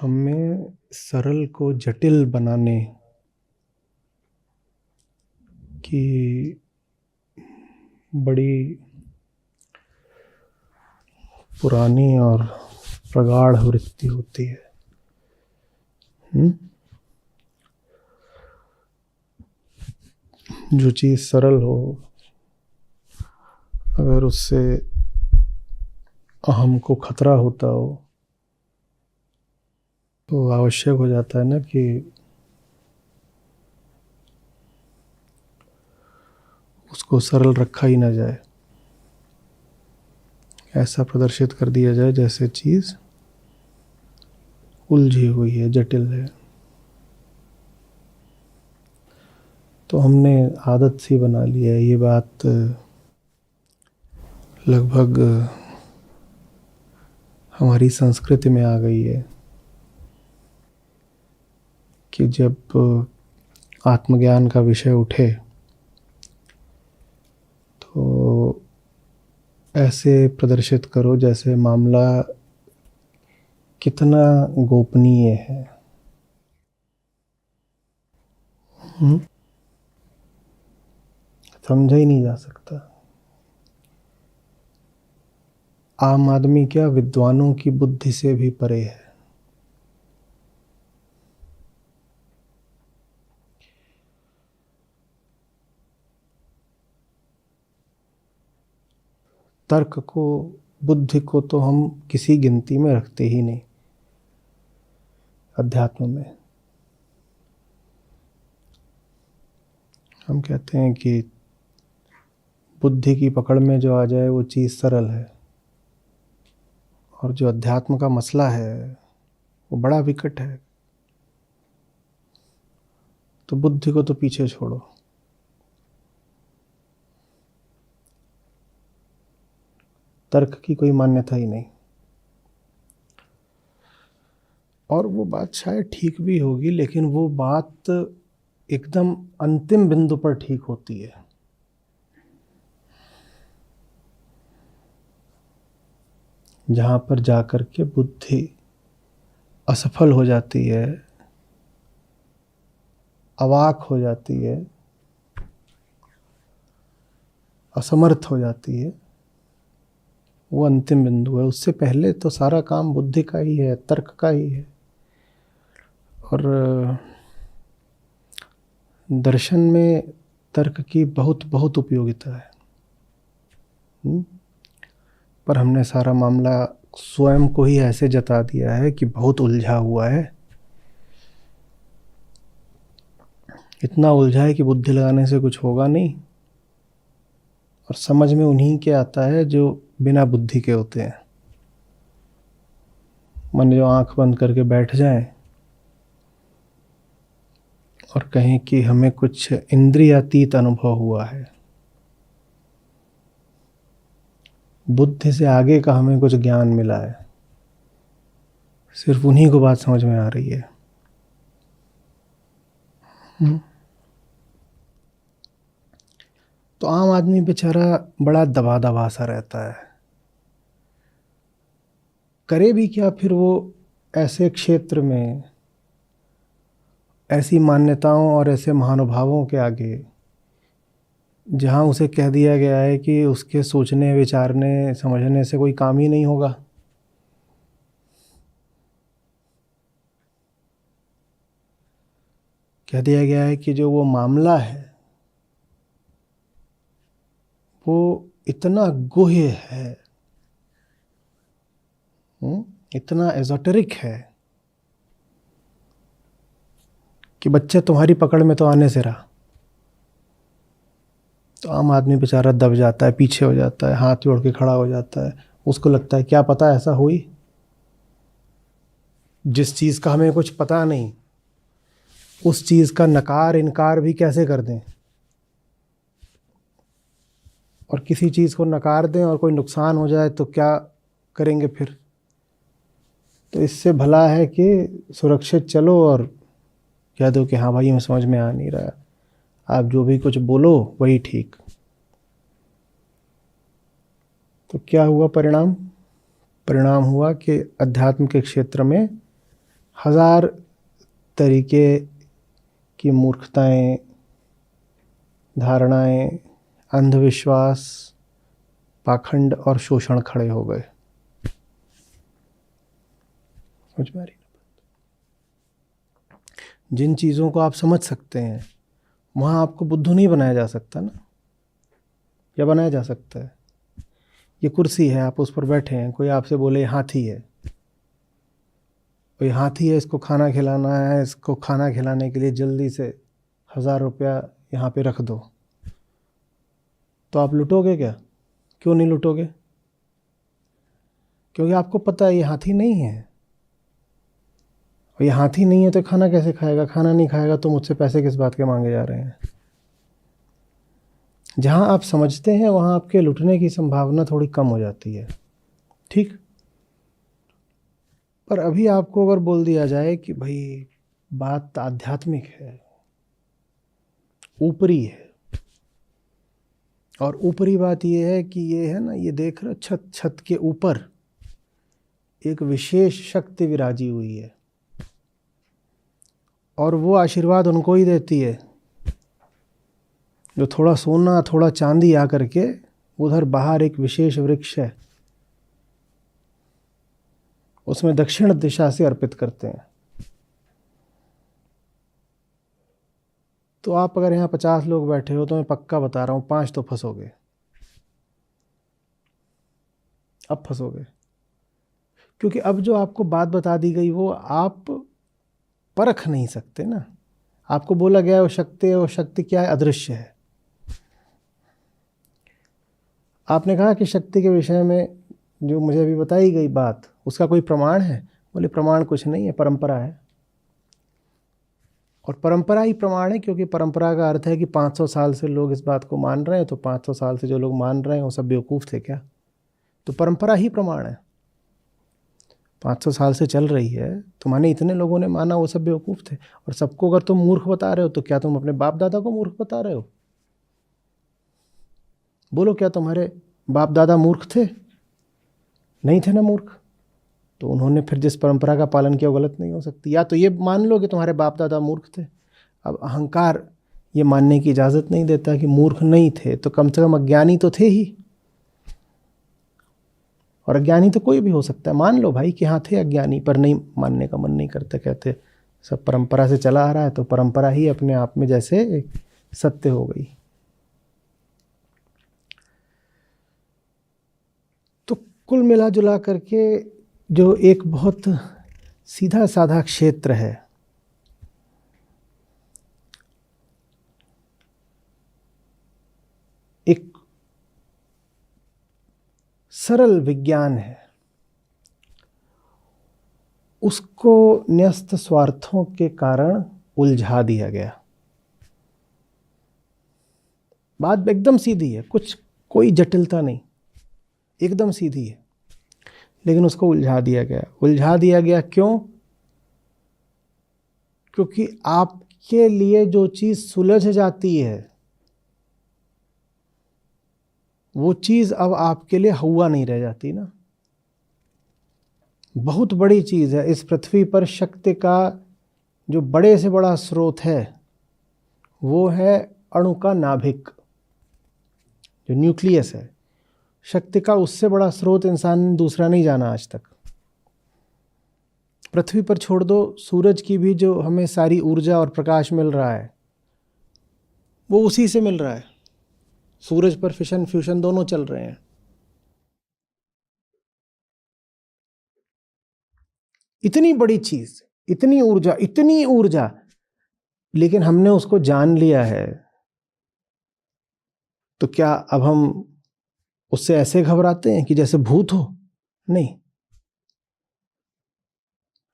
हमें सरल को जटिल बनाने की बड़ी पुरानी और प्रगाढ़ वृत्ति होती है। जो चीज़ सरल हो, अगर उससे अहम को खतरा होता हो तो आवश्यक हो जाता है ना कि उसको सरल रखा ही ना जाए, ऐसा प्रदर्शित कर दिया जाए जैसे चीज़ उलझी हुई है, जटिल है। तो हमने आदत सी बना ली है, ये बात लगभग हमारी संस्कृति में आ गई है कि जब आत्मज्ञान का विषय उठे तो ऐसे प्रदर्शित करो जैसे मामला कितना गोपनीय है। समझा ही नहीं जा सकता। आम आदमी क्या, विद्वानों की बुद्धि से भी परे है। तर्क को, बुद्धि को तो हम किसी गिनती में रखते ही नहीं अध्यात्म में। हम कहते हैं कि बुद्धि की पकड़ में जो आ जाए वो चीज़ सरल है, और जो अध्यात्म का मसला है वो बड़ा विकट है। तो बुद्धि को तो पीछे छोड़ो, तर्क की कोई मान्यता ही नहीं। और वो बात शायद ठीक भी होगी, लेकिन वो बात एकदम अंतिम बिंदु पर ठीक होती है। जहाँ पर जाकर के बुद्धि असफल हो जाती है, अवाक हो जाती है, असमर्थ हो जाती है, वो अंतिम बिंदु है। उससे पहले तो सारा काम बुद्धि का ही है, तर्क का ही है। और दर्शन में तर्क की बहुत बहुत उपयोगिता है। पर हमने सारा मामला स्वयं को ही ऐसे जता दिया है कि बहुत उलझा हुआ है। इतना उलझा है कि बुद्धि लगाने से कुछ होगा नहीं, और समझ में उन्हीं के आता है जो बिना बुद्धि के होते हैं। मन जो आंख बंद करके बैठ जाए और कहें कि हमें कुछ इंद्रियातीत अनुभव हुआ है, बुद्धि से आगे का हमें कुछ ज्ञान मिला है, सिर्फ उन्हीं को बात समझ में आ रही है। तो आम आदमी बेचारा बड़ा दबा दबा सा रहता है। करे भी क्या फिर वो ऐसे क्षेत्र में, ऐसी मान्यताओं और ऐसे महानुभावों के आगे जहाँ उसे कह दिया गया है कि उसके सोचने, विचारने, समझने से कोई काम ही नहीं होगा। कह दिया गया है कि जो वो मामला है वो इतना गुह्य है, इतना एजोटेरिक है कि बच्चे तुम्हारी पकड़ में तो आने से रहा। तो आम आदमी बेचारा दब जाता है, पीछे हो जाता है, हाथ जोड़ के खड़ा हो जाता है। उसको लगता है क्या पता ऐसा हुई, जिस चीज़ का हमें कुछ पता नहीं उस चीज़ का नकार इनकार भी कैसे कर दें, और किसी चीज़ को नकार दें और कोई नुकसान हो जाए तो क्या करेंगे फिर। तो इससे भला है कि सुरक्षित चलो और कह दो कि हाँ भाई हमें समझ में आ नहीं रहा, आप जो भी कुछ बोलो वही ठीक। तो क्या हुआ परिणाम? परिणाम हुआ कि अध्यात्म के क्षेत्र में हजार तरीके की मूर्खताएं, धारणाएं, अंधविश्वास, पाखंड और शोषण खड़े हो गए। समझ में आ रही? जिन चीज़ों को आप समझ सकते हैं वहाँ आपको बुद्धू नहीं बनाया जा सकता ना। क्या बनाया जा सकता है? ये कुर्सी है, आप उस पर बैठे हैं, कोई आपसे बोले हाथी है, कोई हाथी है, इसको खाना खिलाना है, इसको खाना खिलाने के लिए जल्दी से 1000 रुपया यहाँ पे रख दो, तो आप लुटोगे क्या? क्यों नहीं लुटोगे? क्योंकि आपको पता है ये हाथी नहीं है, और ये हाथी नहीं है तो खाना कैसे खाएगा? खाना नहीं खाएगा तो मुझसे पैसे किस बात के मांगे जा रहे हैं? जहाँ आप समझते हैं वहाँ आपके लुटने की संभावना थोड़ी कम हो जाती है, ठीक? पर अभी आपको अगर बोल दिया जाए कि भाई बात आध्यात्मिक है, ऊपरी है, और ऊपरी बात ये है कि ये है ना, ये देख रहे छत के ऊपर एक विशेष शक्ति विराजी हुई है, और वो आशीर्वाद उनको ही देती है जो थोड़ा सोना थोड़ा चांदी आकर के उधर बाहर एक विशेष वृक्ष है उसमें दक्षिण दिशा से अर्पित करते हैं। तो आप अगर यहाँ 50 लोग बैठे हो तो मैं पक्का बता रहा हूँ 5 तो फंसोगे। अब फंसोगे क्योंकि अब जो आपको बात बता दी गई वो आप परख नहीं सकते ना। आपको बोला गया वो शक्ति है, वो शक्ति क्या है? अदृश्य है। आपने कहा कि शक्ति के विषय में जो मुझे अभी बताई गई बात, उसका कोई प्रमाण है? बोले प्रमाण कुछ नहीं है, परंपरा है। और परंपरा ही प्रमाण है, क्योंकि परंपरा का अर्थ है कि 500 साल से लोग इस बात को मान रहे हैं, तो 500 साल से जो लोग मान रहे हैं वो सब बेवकूफ़ थे क्या? तो परंपरा ही प्रमाण है। 500 साल से चल रही है तो माने इतने लोगों ने माना, वो सब बेवकूफ़ थे। और सबको अगर तुम मूर्ख बता रहे हो तो क्या तुम अपने बाप दादा को मूर्ख बता रहे हो? बोलो, क्या तुम्हारे बाप दादा मूर्ख थे? नहीं थे ना मूर्ख। तो उन्होंने फिर जिस परंपरा का पालन किया वो गलत नहीं हो सकती। या तो ये मान लो कि तुम्हारे बाप दादा मूर्ख थे। अब अहंकार ये मानने की इजाज़त नहीं देता कि मूर्ख नहीं थे, तो कम से कम अज्ञानी तो थे ही। और अज्ञानी तो कोई भी हो सकता है। मान लो भाई कि हाँ थे अज्ञानी, पर नहीं मानने का मन नहीं करता, कहते सब परंपरा से चला आ रहा है, तो परंपरा ही अपने आप में जैसे एक सत्य हो गई। तो कुल मिला जुला करके जो एक बहुत सीधा साधा क्षेत्र है, एक सरल विज्ञान है, उसको न्यस्त स्वार्थों के कारण उलझा दिया गया। बात एकदम सीधी है, कोई जटिलता नहीं, एकदम सीधी है, लेकिन उसको उलझा दिया गया। उलझा दिया गया क्यों? क्योंकि आपके लिए जो चीज़ सुलझ जाती है वो चीज़ अब आपके लिए हुआ नहीं रह जाती ना। बहुत बड़ी चीज़ है इस पृथ्वी पर। शक्ति का जो बड़े से बड़ा स्रोत है वो है अणु का नाभिक, जो न्यूक्लियस है। शक्ति का उससे बड़ा स्रोत इंसान ने दूसरा नहीं जाना आज तक। पृथ्वी पर छोड़ दो, सूरज की भी जो हमें सारी ऊर्जा और प्रकाश मिल रहा है वो उसी से मिल रहा है। सूरज पर फिशन फ्यूशन दोनों चल रहे हैं। इतनी बड़ी चीज, इतनी ऊर्जा, लेकिन हमने उसको जान लिया है। तो क्या अब हम उससे ऐसे घबराते हैं कि जैसे भूत हो? नहीं,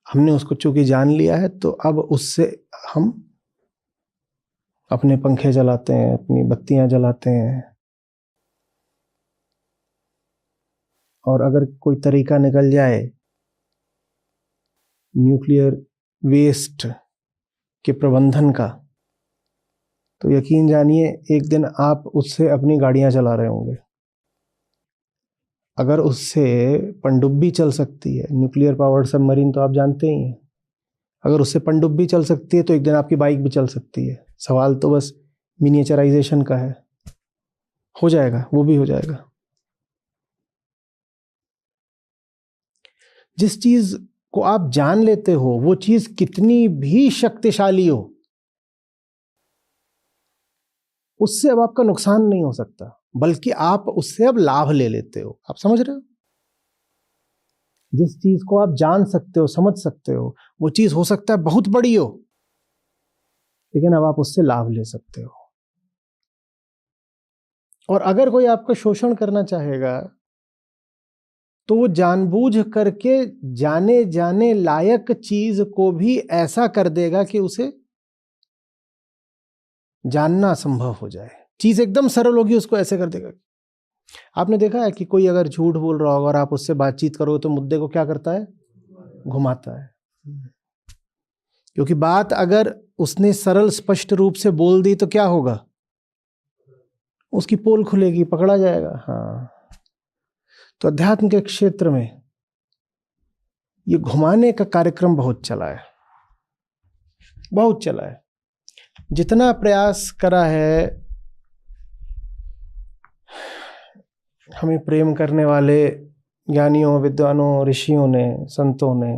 हमने उसको चूंकि जान लिया है तो अब उससे हम अपने पंखे जलाते हैं, अपनी बत्तियां जलाते हैं। और अगर कोई तरीका निकल जाए न्यूक्लियर वेस्ट के प्रबंधन का, तो यकीन जानिए एक दिन आप उससे अपनी गाड़ियां चला रहे होंगे। अगर उससे पनडुब्बी चल सकती है, न्यूक्लियर पावर्ड सबमरीन तो आप जानते ही हैं, अगर उससे पनडुब्बी चल सकती है तो एक दिन आपकी बाइक भी चल सकती है। सवाल तो बस मिनिएचराइजेशन का है। हो जाएगा, वो भी हो जाएगा। जिस चीज को आप जान लेते हो वो चीज कितनी भी शक्तिशाली हो, उससे अब आपका नुकसान नहीं हो सकता, बल्कि आप उससे अब लाभ ले लेते हो। आप समझ रहे हो? जिस चीज को आप जान सकते हो, समझ सकते हो, वो चीज हो सकता है बहुत बड़ी हो, लेकिन अब आप उससे लाभ ले सकते हो। और अगर कोई आपका शोषण करना चाहेगा तो वो जानबूझ करके जाने जाने लायक चीज को भी ऐसा कर देगा कि उसे जानना असंभव हो जाए। चीज एकदम सरल होगी, उसको ऐसे कर देगा। आपने देखा है कि कोई अगर झूठ बोल रहा होगा और आप उससे बातचीत करोगे तो मुद्दे को क्या करता है? घुमाता है। क्योंकि बात अगर उसने सरल स्पष्ट रूप से बोल दी तो क्या होगा? उसकी पोल खुलेगी, पकड़ा जाएगा। हाँ, तो अध्यात्म के क्षेत्र में ये घुमाने का कार्यक्रम बहुत चला है, बहुत चला है। जितना प्रयास करा है हमें प्रेम करने वाले ज्ञानियों, विद्वानों, ऋषियों ने, संतों ने,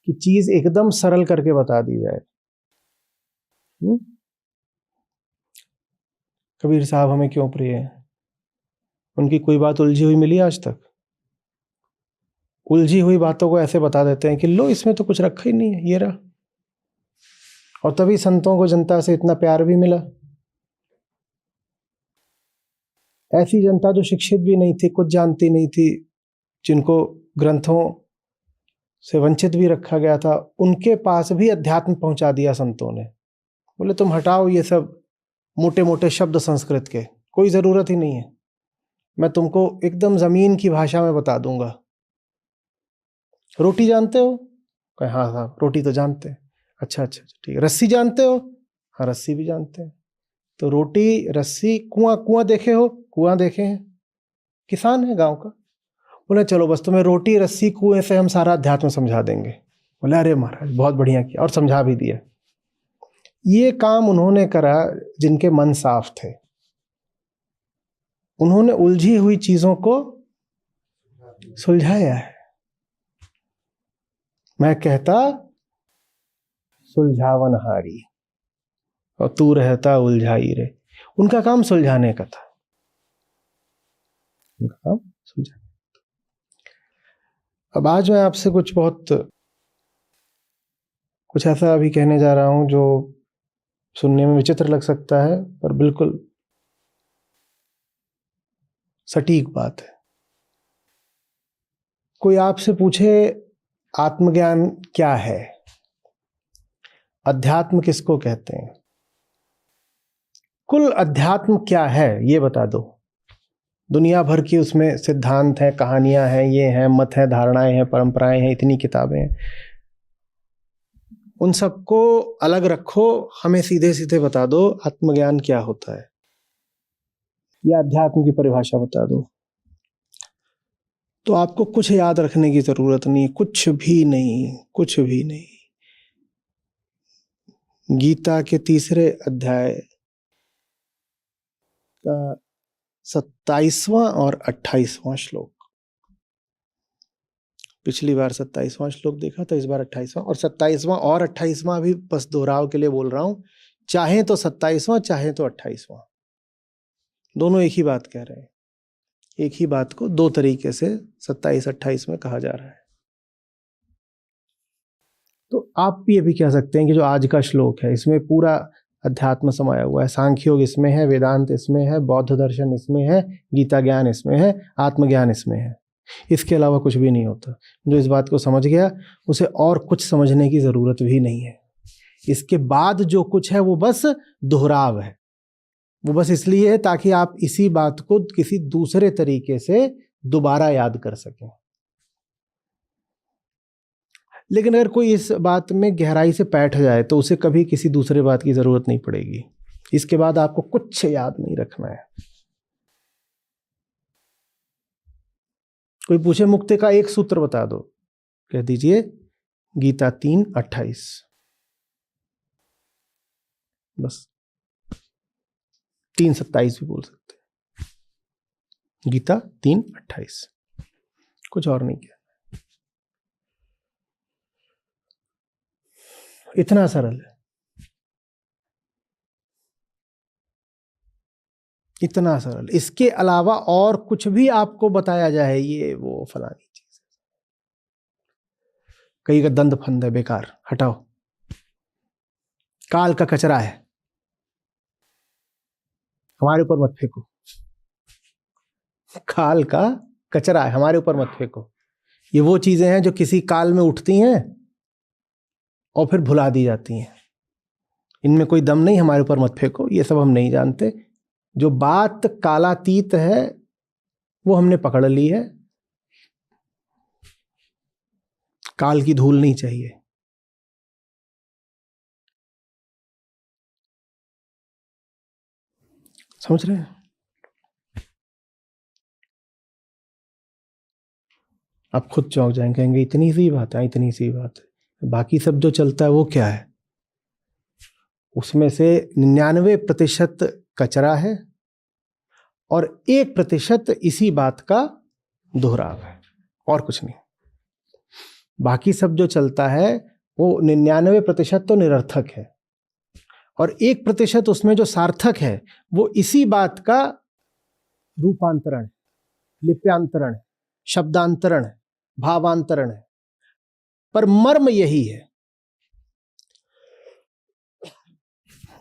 कि चीज एकदम सरल करके बता दी जाए। कबीर साहब हमें क्यों प्रिय हैं? उनकी कोई बात उलझी हुई मिली आज तक? उलझी हुई बातों को ऐसे बता देते हैं कि लो इसमें तो कुछ रखा ही नहीं है, ये रहा। और तभी संतों को जनता से इतना प्यार भी मिला। ऐसी जनता जो शिक्षित भी नहीं थी, कुछ जानती नहीं थी, जिनको ग्रंथों से वंचित भी रखा गया था, उनके पास भी अध्यात्म पहुंचा दिया संतों ने। बोले तुम हटाओ ये सब मोटे मोटे शब्द संस्कृत के, कोई जरूरत ही नहीं है, मैं तुमको एकदम जमीन की भाषा में बता दूंगा। रोटी जानते हो? कहे हाँ हाँ रोटी तो जानते हैं। अच्छा अच्छा ठीक है। रस्सी जानते हो? हाँ रस्सी भी जानते हैं। तो रोटी, रस्सी, कुआं, कुआं देखे हो? कुआं देखे हैं, किसान है गांव का। बोले चलो बस तुम्हें रोटी, रस्सी, कुएं से हम सारा अध्यात्म समझा देंगे। बोले अरे महाराज बहुत बढ़िया किया, और समझा भी दिया। ये काम उन्होंने करा जिनके मन साफ थे। उन्होंने उलझी हुई चीजों को सुलझाया है। मैं कहता सुलझावनहारी और तू रहता उलझाई रे। उनका काम सुलझाने का था, उनका काम सुलझाने। अब आज मैं आपसे कुछ ऐसा अभी कहने जा रहा हूं जो सुनने में विचित्र लग सकता है, पर बिल्कुल सटीक बात है। कोई आपसे पूछे आत्मज्ञान क्या है, अध्यात्म किसको कहते हैं, कुल अध्यात्म क्या है ये बता दो। दुनिया भर की उसमें सिद्धांत हैं, कहानियां हैं, ये हैं, मत हैं, धारणाएं हैं, परंपराएं हैं, इतनी किताबें हैं। उन सबको अलग रखो, हमें सीधे सीधे बता दो आत्मज्ञान क्या होता है, या अध्यात्म की परिभाषा बता दो। तो आपको कुछ याद रखने की जरूरत नहीं, कुछ भी नहीं, कुछ भी नहीं। गीता के 3 अध्याय का 27वां और 28वां श्लोक। पिछली बार 27वां श्लोक देखा था, इस बार 28वां। और 27वां और 28वां भी बस दोहराव के लिए बोल रहा हूं, चाहे तो 27वां चाहे तो 28वां, दोनों एक ही बात कह रहे हैं। एक ही बात को दो तरीके से 27-28 में कहा जा रहा है। तो आप ये भी कह सकते हैं कि जो आज का श्लोक है इसमें पूरा अध्यात्म समाया हुआ है। सांख्य योग इसमें है, वेदांत इसमें है, बौद्ध दर्शन इसमें है, गीता ज्ञान इसमें है, आत्मज्ञान इसमें है। इसके अलावा कुछ भी नहीं होता। जो इस बात को समझ गया उसे और कुछ समझने की जरूरत भी नहीं है। इसके बाद जो कुछ है वो बस दोहराव है, वो बस इसलिए है ताकि आप इसी बात को किसी दूसरे तरीके से दोबारा याद कर सकें। लेकिन अगर कोई इस बात में गहराई से बैठ जाए तो उसे कभी किसी दूसरे बात की जरूरत नहीं पड़ेगी। इसके बाद आपको कुछ याद नहीं रखना है। कोई पूछे मुक्ति का एक सूत्र बता दो, कह दीजिए गीता 3:28, बस 3:27 भी बोल सकते हैं। गीता 3:28, कुछ और नहीं किया। इतना सरल है, इतना सरल। इसके अलावा और कुछ भी आपको बताया जाए ये वो फलानी चीज, कहीं का दंड फंद है, बेकार, हटाओ। काल का कचरा है, हमारे ऊपर मत फेंको। काल का कचरा है, हमारे ऊपर मत फेंको। ये वो चीजें हैं जो किसी काल में उठती हैं और फिर भुला दी जाती हैं। इनमें कोई दम नहीं, हमारे ऊपर मत फेंको, ये सब हम नहीं जानते। जो बात कालातीत है वो हमने पकड़ ली है। काल की धूल नहीं चाहिए। समझ रहे हैं? आप खुद चौंक जाएंगे, कहेंगे इतनी सी बात है, इतनी सी बात है। बाकी सब जो चलता है वो क्या है? उसमें से 99% कचरा है और 1% इसी बात का दोहराव है, और कुछ नहीं। बाकी सब जो चलता है वो 99% तो निरर्थक है और 1% उसमें जो सार्थक है वो इसी बात का रूपांतरण, लिप्यांतरण, शब्दांतरण, भावांतरण है। पर मर्म यही है।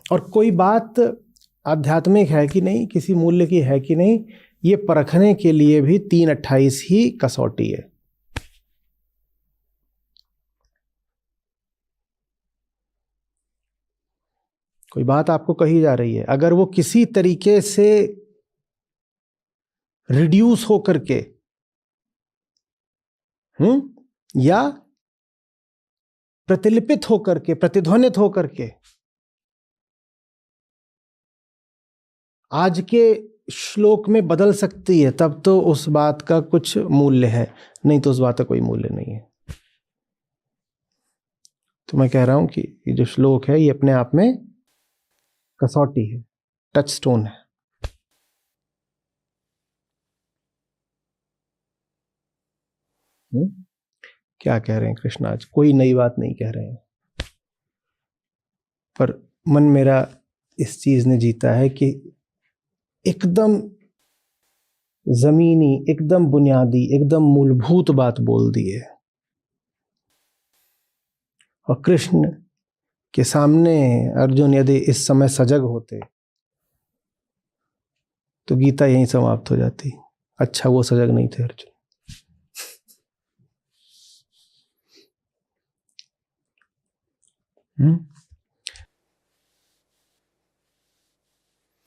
और कोई बात आध्यात्मिक है कि नहीं, किसी मूल्य की है कि नहीं, ये परखने के लिए भी 3:28 ही कसौटी है। कोई बात आपको कही जा रही है, अगर वो किसी तरीके से रिड्यूस होकर के या प्रतिलिपित होकर के, प्रतिध्वनित होकर के आज के श्लोक में बदल सकती है, तब तो उस बात का कुछ मूल्य है, नहीं तो उस बात का कोई मूल्य नहीं है। तो मैं कह रहा हूं कि ये जो श्लोक है ये अपने आप में कसौटी है, टच स्टोन है। क्या कह रहे हैं कृष्ण? आज कोई नई बात नहीं कह रहे हैं, पर मन मेरा इस चीज ने जीता है कि एकदम जमीनी, एकदम बुनियादी, एकदम मूलभूत बात बोल दी है। और कृष्ण के सामने अर्जुन यदि इस समय सजग होते तो गीता यहीं समाप्त हो जाती। अच्छा वो सजग नहीं थे अर्जुन।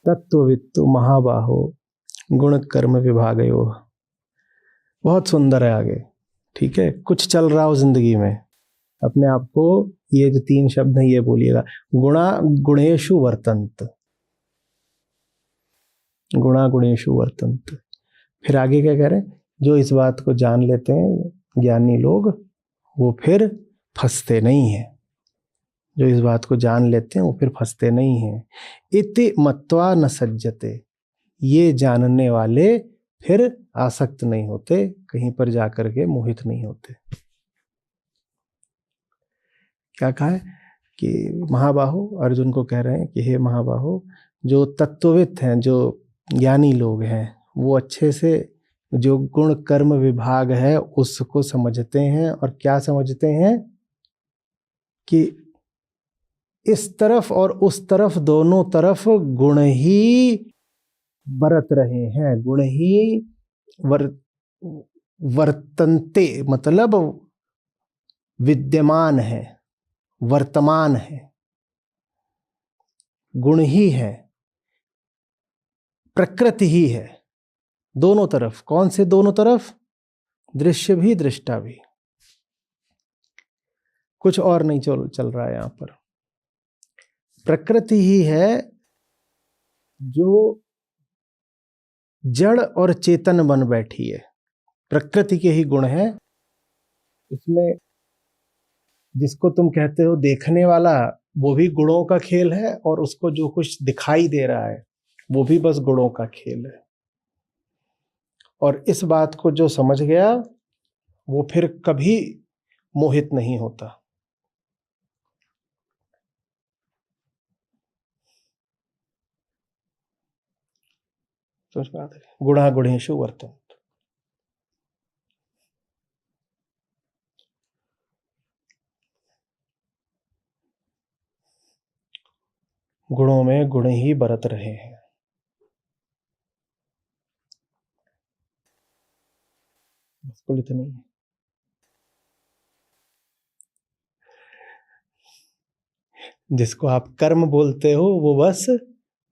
तत्ववित्तु महाबाहो गुण कर्म विभागयो। बहुत सुंदर है आगे, ठीक है? कुछ चल रहा हो जिंदगी में, अपने आप को ये जो 3 शब्द हैं ये बोलिएगा, गुणा गुणेषु वर्तन्त, गुणा गुणेषु वर्तन्त। फिर आगे क्या कह रहे हैं? जो इस बात को जान लेते हैं ज्ञानी लोग, वो फिर फंसते नहीं हैं। जो इस बात को जान लेते हैं वो फिर फंसते नहीं हैं। इति मत्वा न सज्जते, ये जानने वाले फिर आसक्त नहीं होते, कहीं पर जाकर के मोहित नहीं होते। क्या कहा है कि महाबाहो, अर्जुन को कह रहे हैं कि हे महाबाहो, जो तत्वविद हैं, जो ज्ञानी लोग हैं, वो अच्छे से जो गुण कर्म विभाग है उसको समझते हैं। और क्या समझते हैं? कि इस तरफ और उस तरफ, दोनों तरफ गुण ही बरत रहे हैं, गुण ही वर्तन्ते, मतलब विद्यमान है, वर्तमान है, गुण ही है, प्रकृति ही है, दोनों तरफ। कौन से दोनों तरफ? दृश्य भी, दृष्टा भी। कुछ और नहीं चल रहा है यहां पर। प्रकृति ही है जो जड़ और चेतन बन बैठी है। प्रकृति के ही गुण है, इसमें जिसको तुम कहते हो देखने वाला, वो भी गुणों का खेल है, और उसको जो कुछ दिखाई दे रहा है वो भी बस गुणों का खेल है। और इस बात को जो समझ गया वो फिर कभी मोहित नहीं होता। समझ बात है, गुणा गुणेषु वर्तन्ते। गुणों में गुण ही बरत रहे हैं। बिल्कुल इतनी है। जिसको आप कर्म बोलते हो वो बस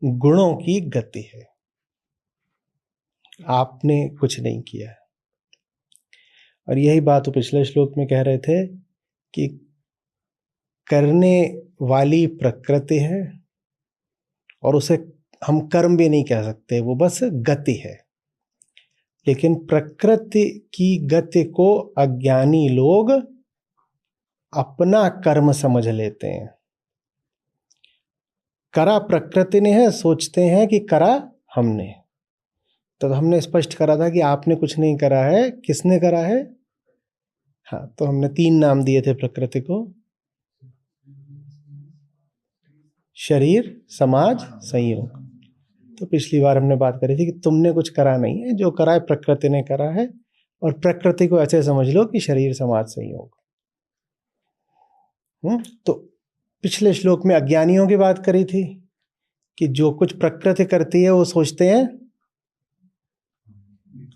गुणों की गति है, आपने कुछ नहीं किया। और यही बात वो पिछले श्लोक में कह रहे थे कि करने वाली प्रकृति है, और उसे हम कर्म भी नहीं कह सकते, वो बस गति है। लेकिन प्रकृति की गति को अज्ञानी लोग अपना कर्म समझ लेते हैं। करा प्रकृति ने है, सोचते हैं कि करा हमने। तो हमने स्पष्ट करा था कि आपने कुछ नहीं करा है, किसने करा है? हाँ, तो हमने 3 नाम दिए थे प्रकृति को: शरीर, समाज, संयोग। तो पिछली बार हमने बात करी थी कि तुमने कुछ करा नहीं है, जो करा है प्रकृति ने करा है। और प्रकृति को ऐसे समझ लो कि शरीर, समाज, संयोग। तो पिछले श्लोक में अज्ञानियों की बात करी थी कि जो कुछ प्रकृति करती है वो सोचते हैं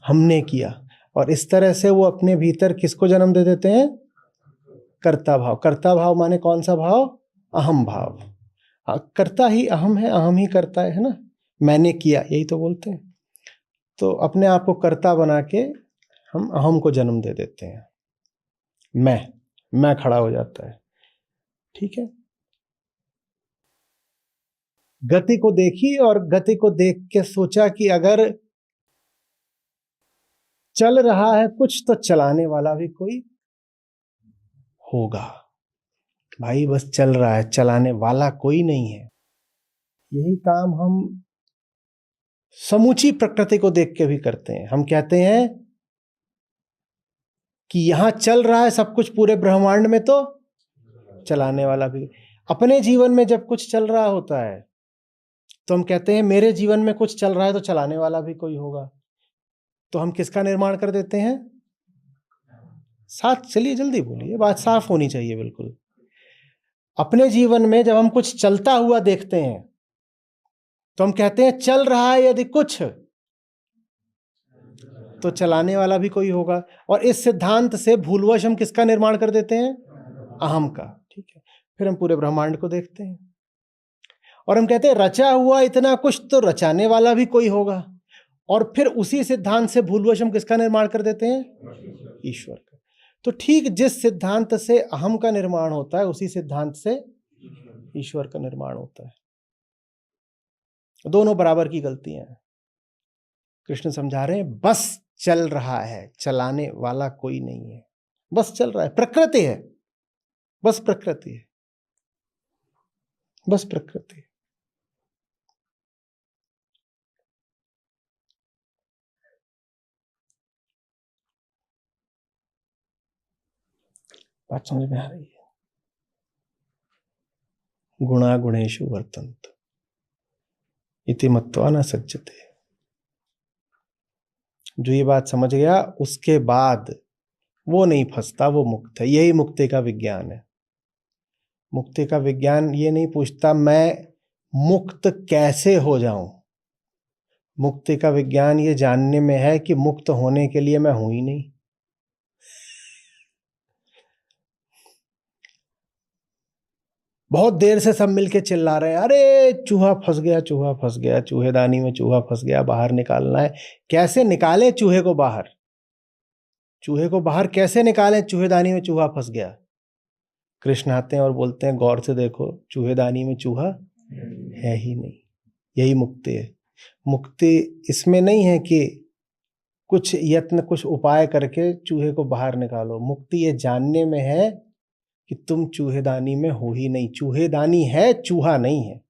हमने किया, और इस तरह से वो अपने भीतर किसको जन्म दे देते हैं? कर्ता भाव। कर्ता भाव माने कौन सा भाव? अहम भाव। कर्ता ही अहम है, अहम ही करता है ना, मैंने किया, यही तो बोलते हैं। तो अपने आप को कर्ता बना के हम अहम को जन्म दे देते हैं। मैं खड़ा हो जाता है। ठीक है, गति को देखी और गति को देख के सोचा कि अगर चल रहा है कुछ तो चलाने वाला भी कोई होगा। भाई बस चल रहा है, चलाने वाला कोई नहीं है। यही काम हम समूची प्रकृति को देख के भी करते हैं। हम कहते हैं कि यहां चल रहा है सब कुछ पूरे ब्रह्मांड में, तो चलाने वाला भी। अपने जीवन में जब कुछ चल रहा होता है तो हम कहते हैं मेरे जीवन में कुछ चल रहा है तो चलाने वाला भी कोई होगा। तो हम किसका निर्माण कर देते हैं? साथ चलिए, जल्दी बोलिए, बात साफ होनी चाहिए बिल्कुल। अपने जीवन में जब हम कुछ चलता हुआ देखते हैं तो हम कहते हैं चल रहा है यदि कुछ तो चलाने वाला भी कोई होगा। और इस सिद्धांत से भूलवश हम किसका निर्माण कर देते हैं? अहम का। ठीक है, फिर हम पूरे ब्रह्मांड को देखते हैं और हम कहते हैं रचा हुआ इतना कुछ तो रचाने वाला भी कोई होगा। और फिर उसी सिद्धांत से भूलवश हम किसका निर्माण कर देते हैं? ईश्वर का। तो ठीक जिस सिद्धांत से अहम का निर्माण होता है उसी सिद्धांत से ईश्वर का निर्माण होता है। दोनों बराबर की गलतियां हैं। कृष्ण समझा रहे हैं बस चल रहा है, चलाने वाला कोई नहीं है, बस चल रहा है, प्रकृति है, बस प्रकृति है, बस प्रकृति है। बात समझ में आ रही है? गुणा गुणेषु वर्तन्ते इति मत्वा न सज्जते। जो ये बात समझ गया उसके बाद वो नहीं फंसता, वो मुक्त है। यही मुक्ति का विज्ञान है। मुक्ति का विज्ञान ये नहीं पूछता मैं मुक्त कैसे हो जाऊं। मुक्ति का विज्ञान ये जानने में है कि मुक्त होने के लिए मैं हूं ही नहीं। बहुत देर से सब मिलके चिल्ला रहे हैं अरे चूहा फंस गया, चूहा फंस गया, चूहेदानी में चूहा फंस गया, बाहर निकालना है। कैसे निकाले चूहे को बाहर? चूहे को बाहर कैसे निकालें? चूहेदानी में चूहा फंस गया। कृष्ण आते हैं और बोलते हैं गौर से देखो, चूहेदानी में चूहा है ही नहीं। यही मुक्ति है। मुक्ति इसमें नहीं है कि कुछ यत्न, कुछ उपाय करके चूहे को बाहर निकालो। मुक्ति ये जानने में है कि तुम चूहेदानी में हो ही नहीं। चूहेदानी है, चूहा नहीं है।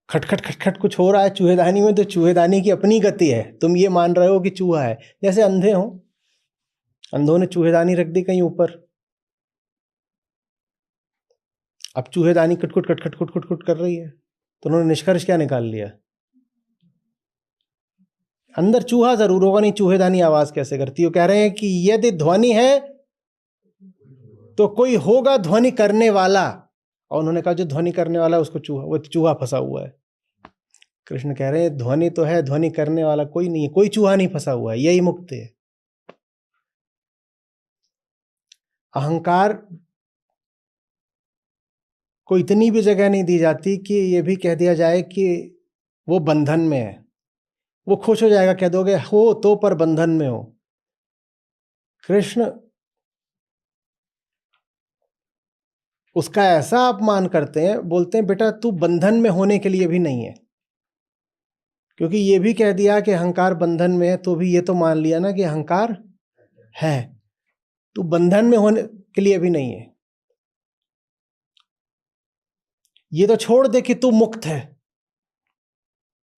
खटखट खटखट कुछ हो रहा है चूहेदानी में, तो चूहेदानी की अपनी गति है, तुम ये मान रहे हो कि चूहा है। जैसे अंधे हो, अंधों ने चूहेदानी रख दी कहीं ऊपर, अब चूहेदानी कटकुट कटखट कुट कर रही है, तो उन्होंने निष्कर्ष क्या निकाल लिया? अंदर चूहा जरूर होगा, नहीं चूहेदानी आवाज कैसे करती है? कह रहे हैं कि यदि ध्वनि है तो कोई होगा ध्वनि करने वाला, और उन्होंने कहा जो ध्वनि करने वाला उसको चूहा, वो चूहा फंसा हुआ है। कृष्ण कह रहे हैं ध्वनि तो है, ध्वनि करने वाला कोई नहीं है, कोई चूहा नहीं फंसा हुआ है, यही मुक्ति है। अहंकार को इतनी भी जगह नहीं दी जाती कि ये भी कह दिया जाए कि वो बंधन में है। वो खुश हो जाएगा, कह दोगे हो तो पर बंधन में हो। कृष्ण उसका ऐसा अपमान करते हैं, बोलते हैं बेटा तू बंधन में होने के लिए भी नहीं है, क्योंकि ये भी कह दिया कि अहंकार बंधन में है, तो भी ये तो मान लिया ना कि अहंकार है, तू बंधन में होने के लिए भी नहीं है। ये तो छोड़ दे कि तू मुक्त है,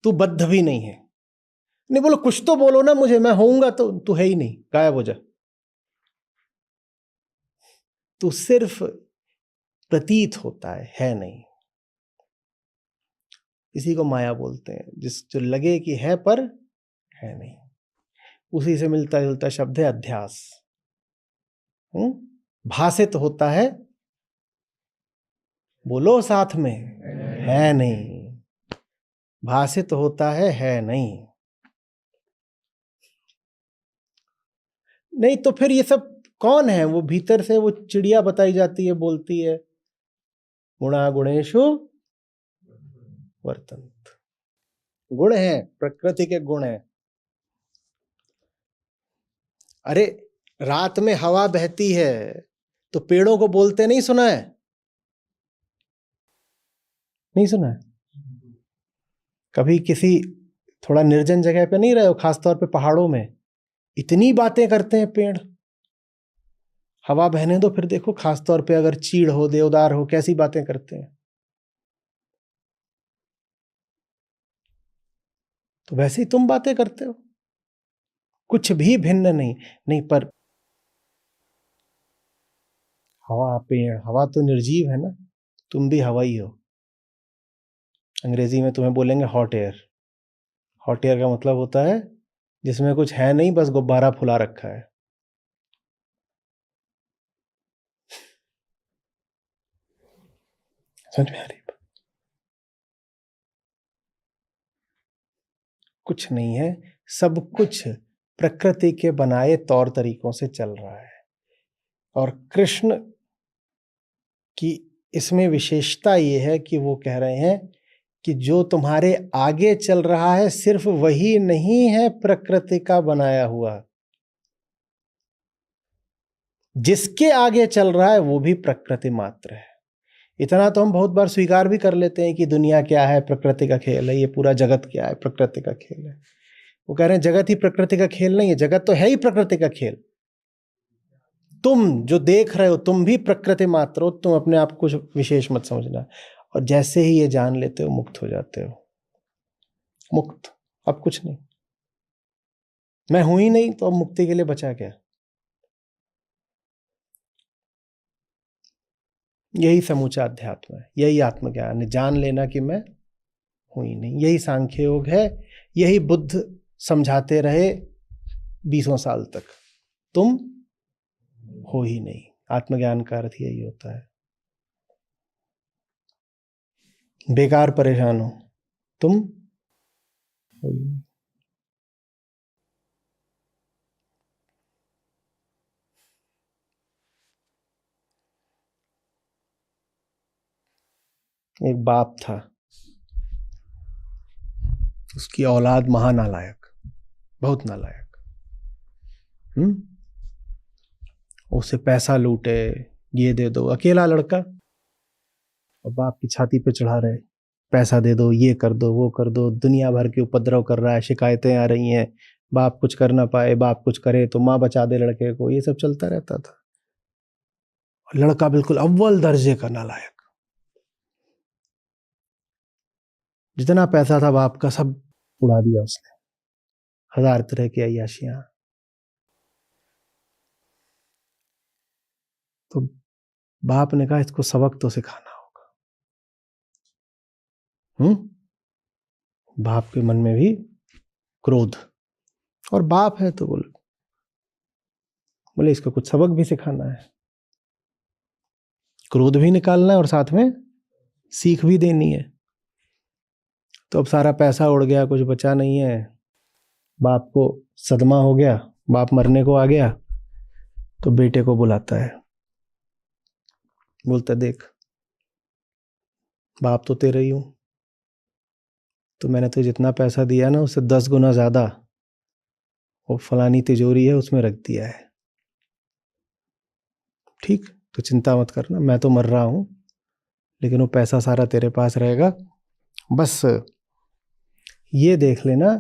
तू बद्ध भी नहीं है। नहीं बोलो, कुछ तो बोलो ना मुझे, मैं होऊंगा तो तू है ही नहीं, गायब हो जा। तू सिर्फ प्रतीत होता है नहीं। इसी को माया बोलते हैं, जो लगे कि है पर है नहीं। उसी से मिलता जुलता शब्द है अध्यास। भासित होता है, बोलो साथ में, है नहीं। भासित होता है नहीं। नहीं तो फिर ये सब कौन है? वो भीतर से वो चिड़िया बताई जाती है, बोलती है गुणा गुणेषु वर्तन्त। गुण है, प्रकृति के गुण है। अरे रात में हवा बहती है तो पेड़ों को बोलते नहीं सुना है? नहीं सुना है? कभी किसी थोड़ा निर्जन जगह पे नहीं रहे हो, खासतौर पे पहाड़ों में, इतनी बातें करते हैं पेड़। हवा बहने दो, फिर देखो खासतौर पे अगर चीड़ हो, देवदार हो, कैसी बातें करते हैं। तो वैसे ही तुम बातें करते हो, कुछ भी भिन्न नहीं। नहीं पर हवा, पेड़, हवा तो निर्जीव है ना, तुम भी हवा ही हो। अंग्रेजी में तुम्हें बोलेंगे हॉट एयर। हॉट एयर का मतलब होता है जिसमें कुछ है नहीं, बस गुब्बारा फुला रखा है। समझ में आ रही? कुछ नहीं है, सब कुछ प्रकृति के बनाए तौर तरीकों से चल रहा है। और कृष्ण की इसमें विशेषता ये है कि वो कह रहे हैं कि जो तुम्हारे आगे चल रहा है सिर्फ वही नहीं है प्रकृति का बनाया हुआ, जिसके आगे चल रहा है वो भी प्रकृति मात्र है। इतना तो हम बहुत बार स्वीकार भी कर लेते हैं कि दुनिया क्या है, प्रकृति का खेल है, ये पूरा जगत क्या है, प्रकृति का खेल है। वो कह रहे हैं जगत ही प्रकृति का खेल नहीं है, जगत तो है ही प्रकृति का खेल। तुम जो देख रहे हो तुम भी प्रकृति मात्र हो, तुम अपने आप को कुछ विशेष मत समझना। और जैसे ही ये जान लेते हो मुक्त हो जाते हो। मुक्त, अब कुछ नहीं, मैं हूं ही नहीं, तो अब मुक्ति के लिए बचा क्या? यही समूचा अध्यात्म है, यही आत्मज्ञान है, जान लेना कि मैं हूं ही नहीं। यही सांख्य योग है, यही बुद्ध समझाते रहे 20 साल तक, तुम हो ही नहीं। आत्मज्ञान का अर्थ यही होता है। बेकार परेशान हो, तुम हो ही नहीं। एक बाप था, उसकी औलाद महा नालायक, बहुत नालायक। उसे पैसा लूटे, ये दे दो, अकेला लड़का, और बाप की छाती पे चढ़ा रहे, पैसा दे दो, ये कर दो, वो कर दो, दुनिया भर के उपद्रव कर रहा है, शिकायतें आ रही हैं, बाप कुछ कर ना पाए, बाप कुछ करे तो माँ बचा दे लड़के को, ये सब चलता रहता था। लड़का बिल्कुल अव्वल दर्जे का नालायक। जितना पैसा था बाप का सब उड़ा दिया उसने, 1000 तरह की अय्याशियां। तो बाप ने कहा इसको सबक तो सिखाना होगा। बाप के मन में भी क्रोध, और बाप है तो बोले इसको कुछ सबक भी सिखाना है, क्रोध भी निकालना है और साथ में सीख भी देनी है। तो अब सारा पैसा उड़ गया, कुछ बचा नहीं है। बाप को सदमा हो गया, बाप मरने को आ गया। तो बेटे को बुलाता है, बोलता देख बाप तो तेरा ही हूं, तो मैंने तो जितना पैसा दिया ना उससे 10 गुना ज्यादा वो फलानी तिजोरी है उसमें रख दिया है। ठीक, तो चिंता मत करना, मैं तो मर रहा हूं लेकिन वो पैसा सारा तेरे पास रहेगा। बस ये देख लेना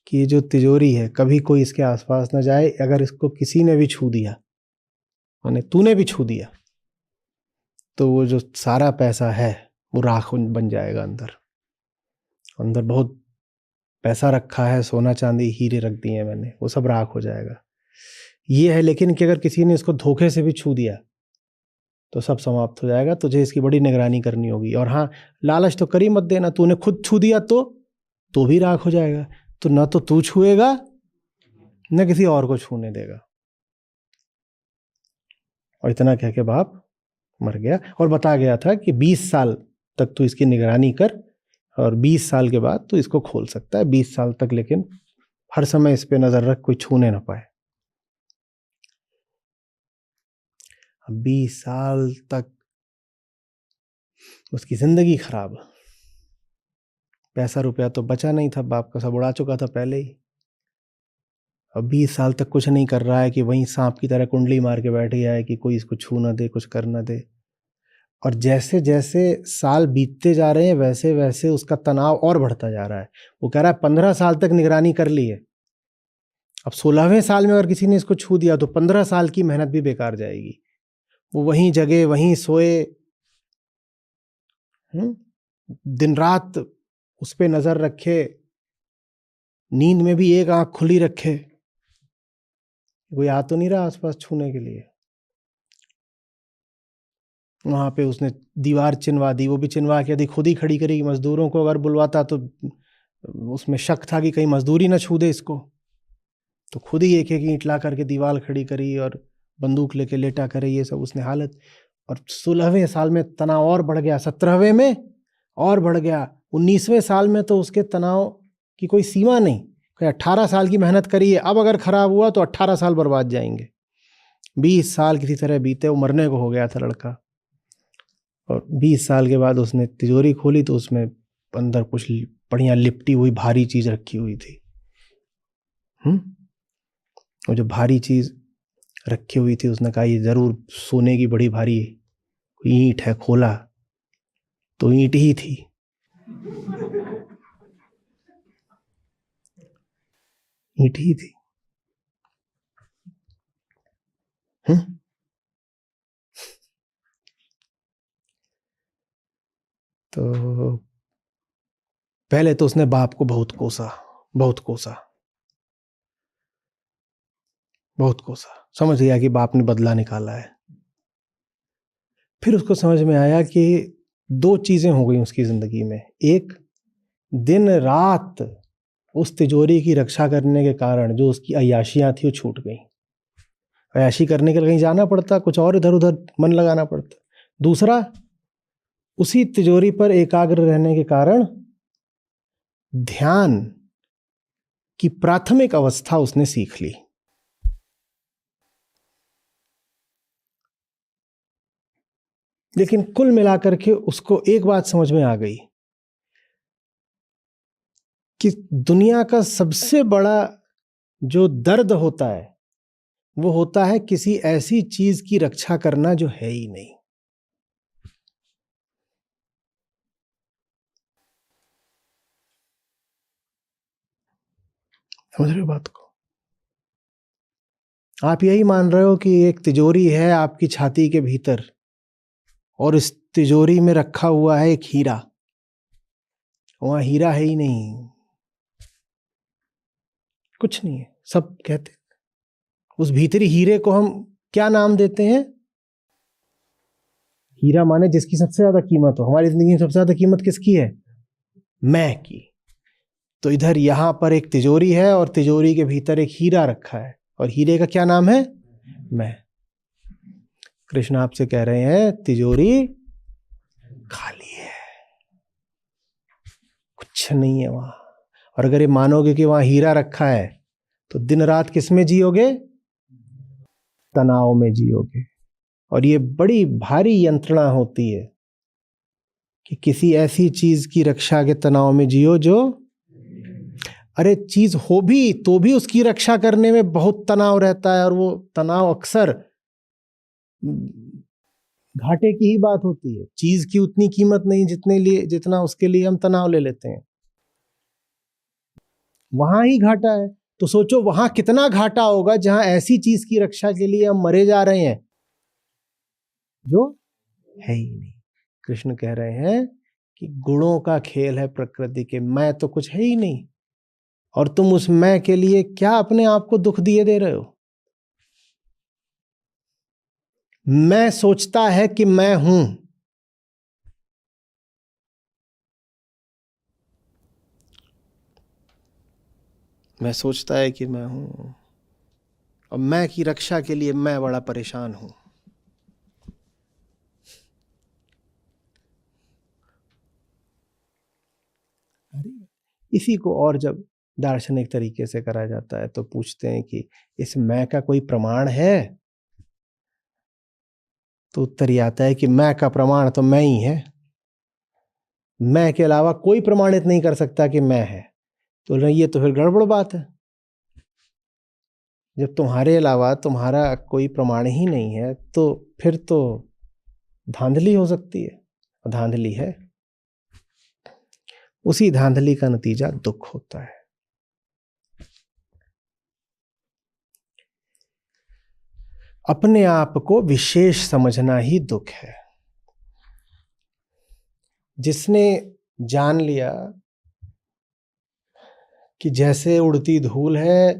कि ये जो तिजोरी है कभी कोई इसके आसपास ना जाए। अगर इसको किसी ने भी छू दिया, माने तूने भी छू दिया, तो वो जो सारा पैसा है वो राख बन जाएगा। अंदर अंदर बहुत पैसा रखा है, सोना चांदी हीरे रख दिए हैं मैंने, वो सब राख हो जाएगा। ये है लेकिन कि अगर किसी ने इसको धोखे से भी छू दिया तो सब समाप्त हो जाएगा। तुझे इसकी बड़ी निगरानी करनी होगी। और हाँ, लालच तो करी मत देना, तूने खुद छू दिया तो भी राख हो जाएगा। तो ना तो तू छुएगा न किसी और को छूने देगा। और इतना कह के बाप मर गया और बता गया था कि 20 साल तक तू इसकी निगरानी कर और 20 साल के बाद तू इसको खोल सकता है। 20 साल तक लेकिन हर समय इस पे नजर रख, कोई छूने ना पाए। 20 साल तक उसकी जिंदगी खराब। पैसा रुपया तो बचा नहीं था, बाप का सब उड़ा चुका था पहले ही। अब 20 साल तक कुछ नहीं कर रहा है कि वहीं सांप की तरह कुंडली मार के बैठ गया है कि कोई इसको छू ना दे, कुछ कर ना दे। और जैसे जैसे साल बीतते जा रहे हैं वैसे वैसे उसका तनाव और बढ़ता जा रहा है। वो कह रहा है 15 साल तक निगरानी कर ली है, अब 16वें साल में अगर किसी ने इसको छू दिया तो 15 साल की मेहनत भी बेकार जाएगी। वो वहीं जगे वहीं सोए, दिन रात उस पे नजर रखे, नींद में भी एक आंख खुली रखे, कोई आ तो नहीं रहा आसपास छूने के लिए। वहां पे उसने दीवार चिनवा दी, वो भी चिनवा के यदि खुद ही खड़ी करेगी, मजदूरों को अगर बुलवाता तो उसमें शक था कि कहीं मजदूरी ना छू दे इसको, तो खुद ही एक एक ईंट ला करके दीवार खड़ी करी और बंदूक लेके लेटा करे, ये सब उसने हालत। और 16वें साल में तनाव और बढ़ गया, 17वें में और बढ़ गया, 19वें साल में तो उसके तनाव की कोई सीमा नहीं। 18 साल की मेहनत करी है, अब अगर खराब हुआ तो 18 साल बर्बाद जाएंगे। 20 साल किसी तरह बीते, वो मरने को हो गया था लड़का। और 20 साल के बाद उसने तिजोरी खोली तो उसमें अंदर कुछ बढ़िया लिपटी हुई भारी चीज रखी हुई थी। वो जो भारी चीज रखी हुई थी उसने कहा ये जरूर सोने की बड़ी भारी ईंट है। खोला तो ईंट ही थी। ईंट ही थी। तो पहले तो उसने बाप को बहुत कोसा, बहुत कोसा, बहुत कोसा। समझ गया कि बाप ने बदला निकाला है। फिर उसको समझ में आया कि 2 चीजें हो गई उसकी जिंदगी में। एक, दिन रात उस तिजोरी की रक्षा करने के कारण जो उसकी अय्याशियां थी वो छूट गई। अय्याशी करने के लिए कहीं जाना पड़ता, कुछ और इधर उधर मन लगाना पड़ता। दूसरा, उसी तिजोरी पर एकाग्र रहने के कारण ध्यान की प्राथमिक अवस्था उसने सीख ली। लेकिन कुल मिलाकर के उसको एक बात समझ में आ गई कि दुनिया का सबसे बड़ा जो दर्द होता है वो होता है किसी ऐसी चीज की रक्षा करना जो है ही नहीं। समझ रहे हो बात को? आप यही मान रहे हो कि एक तिजोरी है आपकी छाती के भीतर और इस तिजोरी में रखा हुआ है एक हीरा। वहां हीरा है ही नहीं, कुछ नहीं है। सब कहते उस भीतरी हीरे को हम क्या नाम देते हैं? हीरा माने जिसकी सबसे ज्यादा कीमत हो। हमारी जिंदगी में सबसे ज्यादा कीमत किसकी है? मैं की। तो इधर यहां पर एक तिजोरी है और तिजोरी के भीतर एक हीरा रखा है और हीरे का क्या नाम है? मैं। कृष्ण आपसे कह रहे हैं तिजोरी खाली है, कुछ नहीं है वहां। और अगर ये मानोगे कि वहां हीरा रखा है तो दिन रात किस में जियोगे? तनाव में जियोगे। और ये बड़ी भारी यंत्रणा होती है कि किसी ऐसी चीज की रक्षा के तनाव में जियो जो, अरे चीज हो भी तो भी उसकी रक्षा करने में बहुत तनाव रहता है और वो तनाव अक्सर घाटे की ही बात होती है। चीज की उतनी कीमत नहीं जितना उसके लिए हम तनाव ले लेते हैं, वहां ही घाटा है। तो सोचो वहां कितना घाटा होगा जहां ऐसी चीज की रक्षा के लिए हम मरे जा रहे हैं जो है ही नहीं। कृष्ण कह रहे हैं कि गुणों का खेल है प्रकृति के, मैं तो कुछ है ही नहीं और तुम उस मैं के लिए क्या अपने आप को दुख दिए दे रहे हो? मैं सोचता है कि मैं हूं, मैं सोचता है कि मैं हूं और मैं की रक्षा के लिए मैं बड़ा परेशान हूं। इसी को और जब दार्शनिक तरीके से करा जाता है तो पूछते हैं कि इस मैं का कोई प्रमाण है? तो उत्तर ये आता है कि मैं का प्रमाण तो मैं ही है, मैं के अलावा कोई प्रमाणित नहीं कर सकता कि मैं है। तो ये तो फिर गड़बड़ बात है। जब तुम्हारे अलावा तुम्हारा कोई प्रमाण ही नहीं है तो फिर तो धांधली हो सकती है, धांधली है। उसी धांधली का नतीजा दुख होता है। अपने आप को विशेष समझना ही दुख है। जिसने जान लिया कि जैसे उड़ती धूल है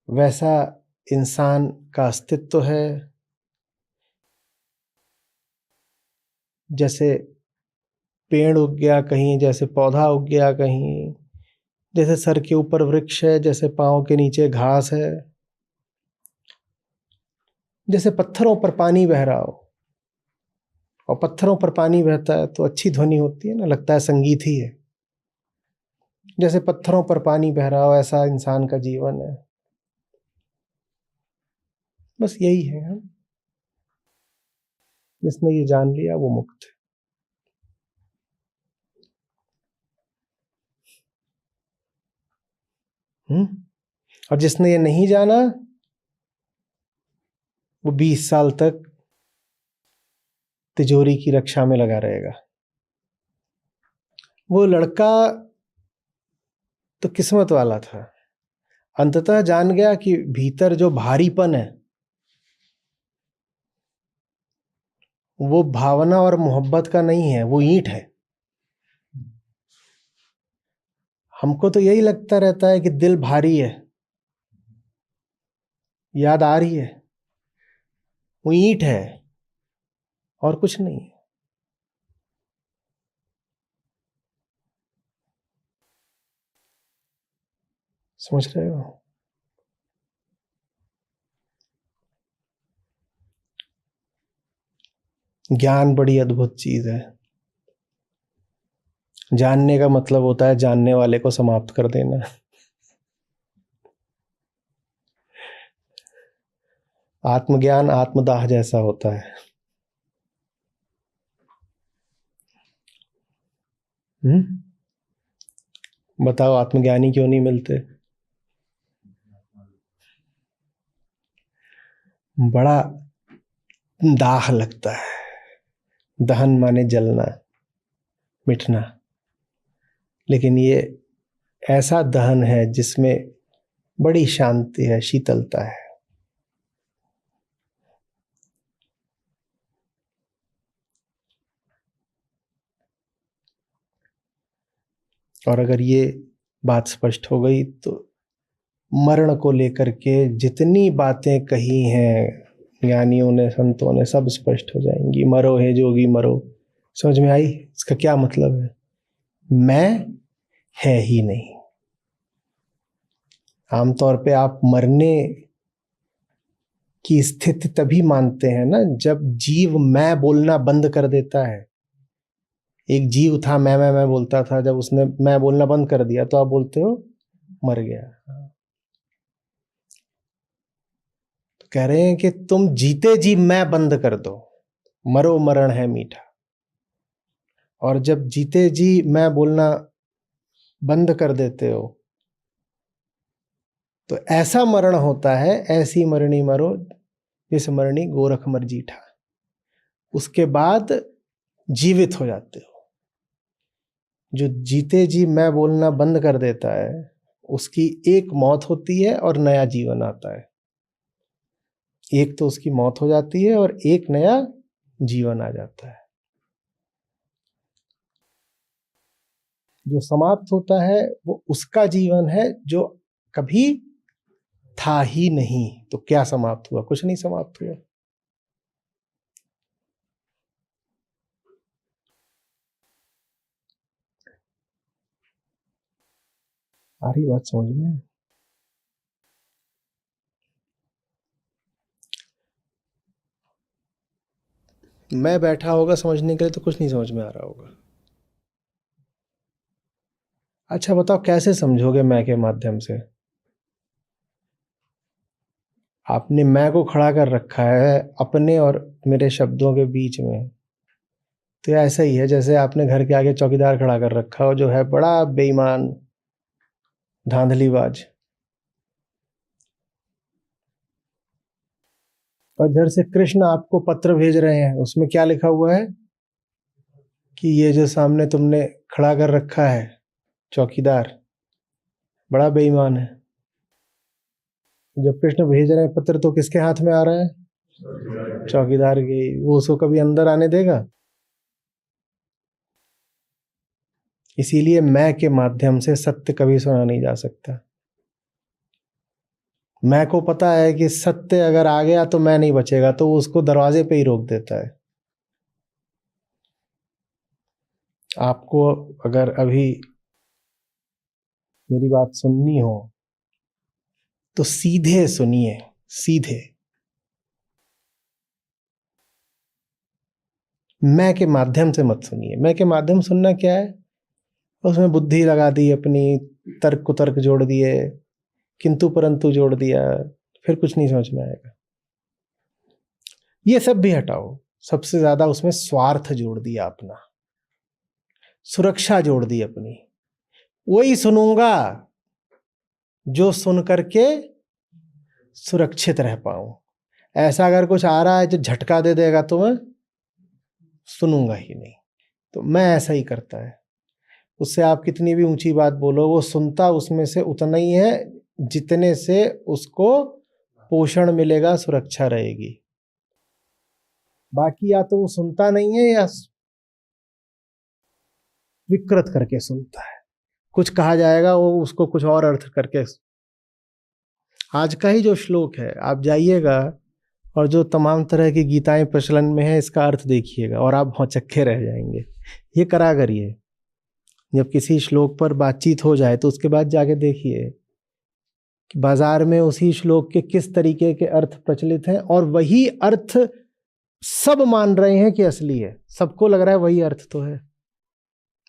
वैसा इंसान का अस्तित्व है, जैसे पेड़ उग गया कहीं, जैसे पौधा उग गया कहीं, जैसे सर के ऊपर वृक्ष है, जैसे पांव के नीचे घास है, जैसे पत्थरों पर पानी बह रहा हो। और पत्थरों पर पानी बहता है तो अच्छी ध्वनि होती है ना, लगता है संगीत ही है। जैसे पत्थरों पर पानी बह रहा हो ऐसा इंसान का जीवन है। बस यही है। हम जिसने ये जान लिया वो मुक्त है। और जिसने ये नहीं जाना वो 20 साल तक तिजोरी की रक्षा में लगा रहेगा। वो लड़का तो किस्मत वाला था, अंततः जान गया कि भीतर जो भारीपन है वो भावना और मोहब्बत का नहीं है, वो ईंट है। हमको तो यही लगता रहता है कि दिल भारी है, याद आ रही है, वो ईंट है और कुछ नहीं है। समझ रहे हो? ज्ञान बड़ी अद्भुत चीज है। जानने का मतलब होता है जानने वाले को समाप्त कर देना। आत्मज्ञान आत्मदाह जैसा होता है। बताओ आत्मज्ञानी क्यों नहीं मिलते? बड़ा दाह लगता है। दहन माने जलना, मिटना। लेकिन ये ऐसा दहन है जिसमें बड़ी शांति है, शीतलता है। और अगर ये बात स्पष्ट हो गई तो मरण को लेकर के जितनी बातें कही हैं ज्ञानियों ने, संतों ने, सब स्पष्ट हो जाएंगी। मरो हे जोगी मरो, समझ में आई? इसका क्या मतलब है? मैं है ही नहीं। आमतौर पे आप मरने की स्थिति तभी मानते हैं ना जब जीव मैं बोलना बंद कर देता है। एक जीव था, मैं बोलता था, जब उसने मैं बोलना बंद कर दिया तो आप बोलते हो मर गया। तो कह रहे हैं कि तुम जीते जी मैं बंद कर दो, मरो मरण है मीठा। और जब जीते जी मैं बोलना बंद कर देते हो तो ऐसा मरण होता है, ऐसी मरणी मरो जिस मरणी गोरख मर जीठा। उसके बाद जीवित हो जाते हो। जो जीते जी मैं बोलना बंद कर देता है उसकी एक मौत होती है और नया जीवन आता है। एक तो उसकी मौत हो जाती है और एक नया जीवन आ जाता है। जो समाप्त होता है वो उसका जीवन है जो कभी था ही नहीं। तो क्या समाप्त हुआ? कुछ नहीं समाप्त हुआ। आ रही बात समझ में? मैं बैठा होगा समझने के लिए तो कुछ नहीं समझ में आ रहा होगा। अच्छा बताओ कैसे समझोगे मैं के माध्यम से? आपने मैं को खड़ा कर रखा है अपने और मेरे शब्दों के बीच में। तो ऐसा ही है जैसे आपने घर के आगे चौकीदार खड़ा कर रखा हो जो है बड़ा बेईमान, धांधलीबाज। और इधर से कृष्ण आपको पत्र भेज रहे हैं, उसमें क्या लिखा हुआ है कि ये जो सामने तुमने खड़ा कर रखा है चौकीदार बड़ा बेईमान है। जब कृष्ण भेज रहे हैं पत्र तो किसके हाथ में आ रहा है? चौकीदार के। वो उसको कभी अंदर आने देगा? इसीलिए मैं के माध्यम से सत्य कभी सुना नहीं जा सकता। मैं को पता है कि सत्य अगर आ गया तो मैं नहीं बचेगा, तो वो उसको दरवाजे पे ही रोक देता है। आपको अगर अभी मेरी बात सुननी हो तो सीधे सुनिए, सीधे। मैं के माध्यम से मत सुनिए। मैं के माध्यम सुनना क्या है? उसमें बुद्धि लगा दी अपनी, तर्क कुतर्क जोड़ दिए, किंतु परंतु जोड़ दिया, फिर कुछ नहीं समझ में आएगा। ये सब भी हटाओ। सबसे ज्यादा उसमें स्वार्थ जोड़ दिया अपना, सुरक्षा जोड़ दी अपनी। वही सुनूंगा जो सुन करके सुरक्षित रह पाऊं। ऐसा अगर कुछ आ रहा है जो झटका दे देगा तो मैं सुनूंगा ही नहीं। तो मैं ऐसा ही करता है। उससे आप कितनी भी ऊंची बात बोलो वो सुनता उसमें से उतना ही है जितने से उसको पोषण मिलेगा, सुरक्षा रहेगी। बाकी या तो वो सुनता नहीं है या विकृत करके सुनता है। कुछ कहा जाएगा वो उसको कुछ और अर्थ करके। आज का ही जो श्लोक है आप जाइएगा और जो तमाम तरह की गीताएं प्रचलन में है इसका अर्थ देखिएगा और आप भौचक्के रह जाएंगे। ये करा करिए। जब किसी श्लोक पर बातचीत हो जाए तो उसके बाद जाके देखिए कि बाजार में उसी श्लोक के किस तरीके के अर्थ प्रचलित हैं और वही अर्थ सब मान रहे हैं कि असली है। सबको लग रहा है वही अर्थ तो है।